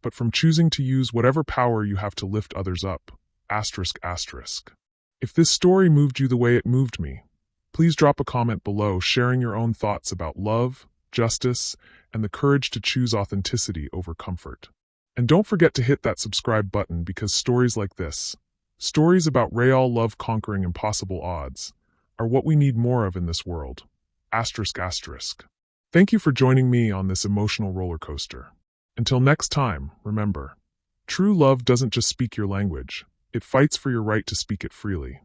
but from choosing to use whatever power you have to lift others up. Asterisk, asterisk. If this story moved you the way it moved me, please drop a comment below sharing your own thoughts about love, justice, and the courage to choose authenticity over comfort. And don't forget to hit that subscribe button because stories like this, stories about real love conquering impossible odds, are what we need more of in this world. Asterisk, asterisk. Thank you for joining me on this emotional roller coaster. Until next time, remember, true love doesn't just speak your language, it fights for your right to speak it freely.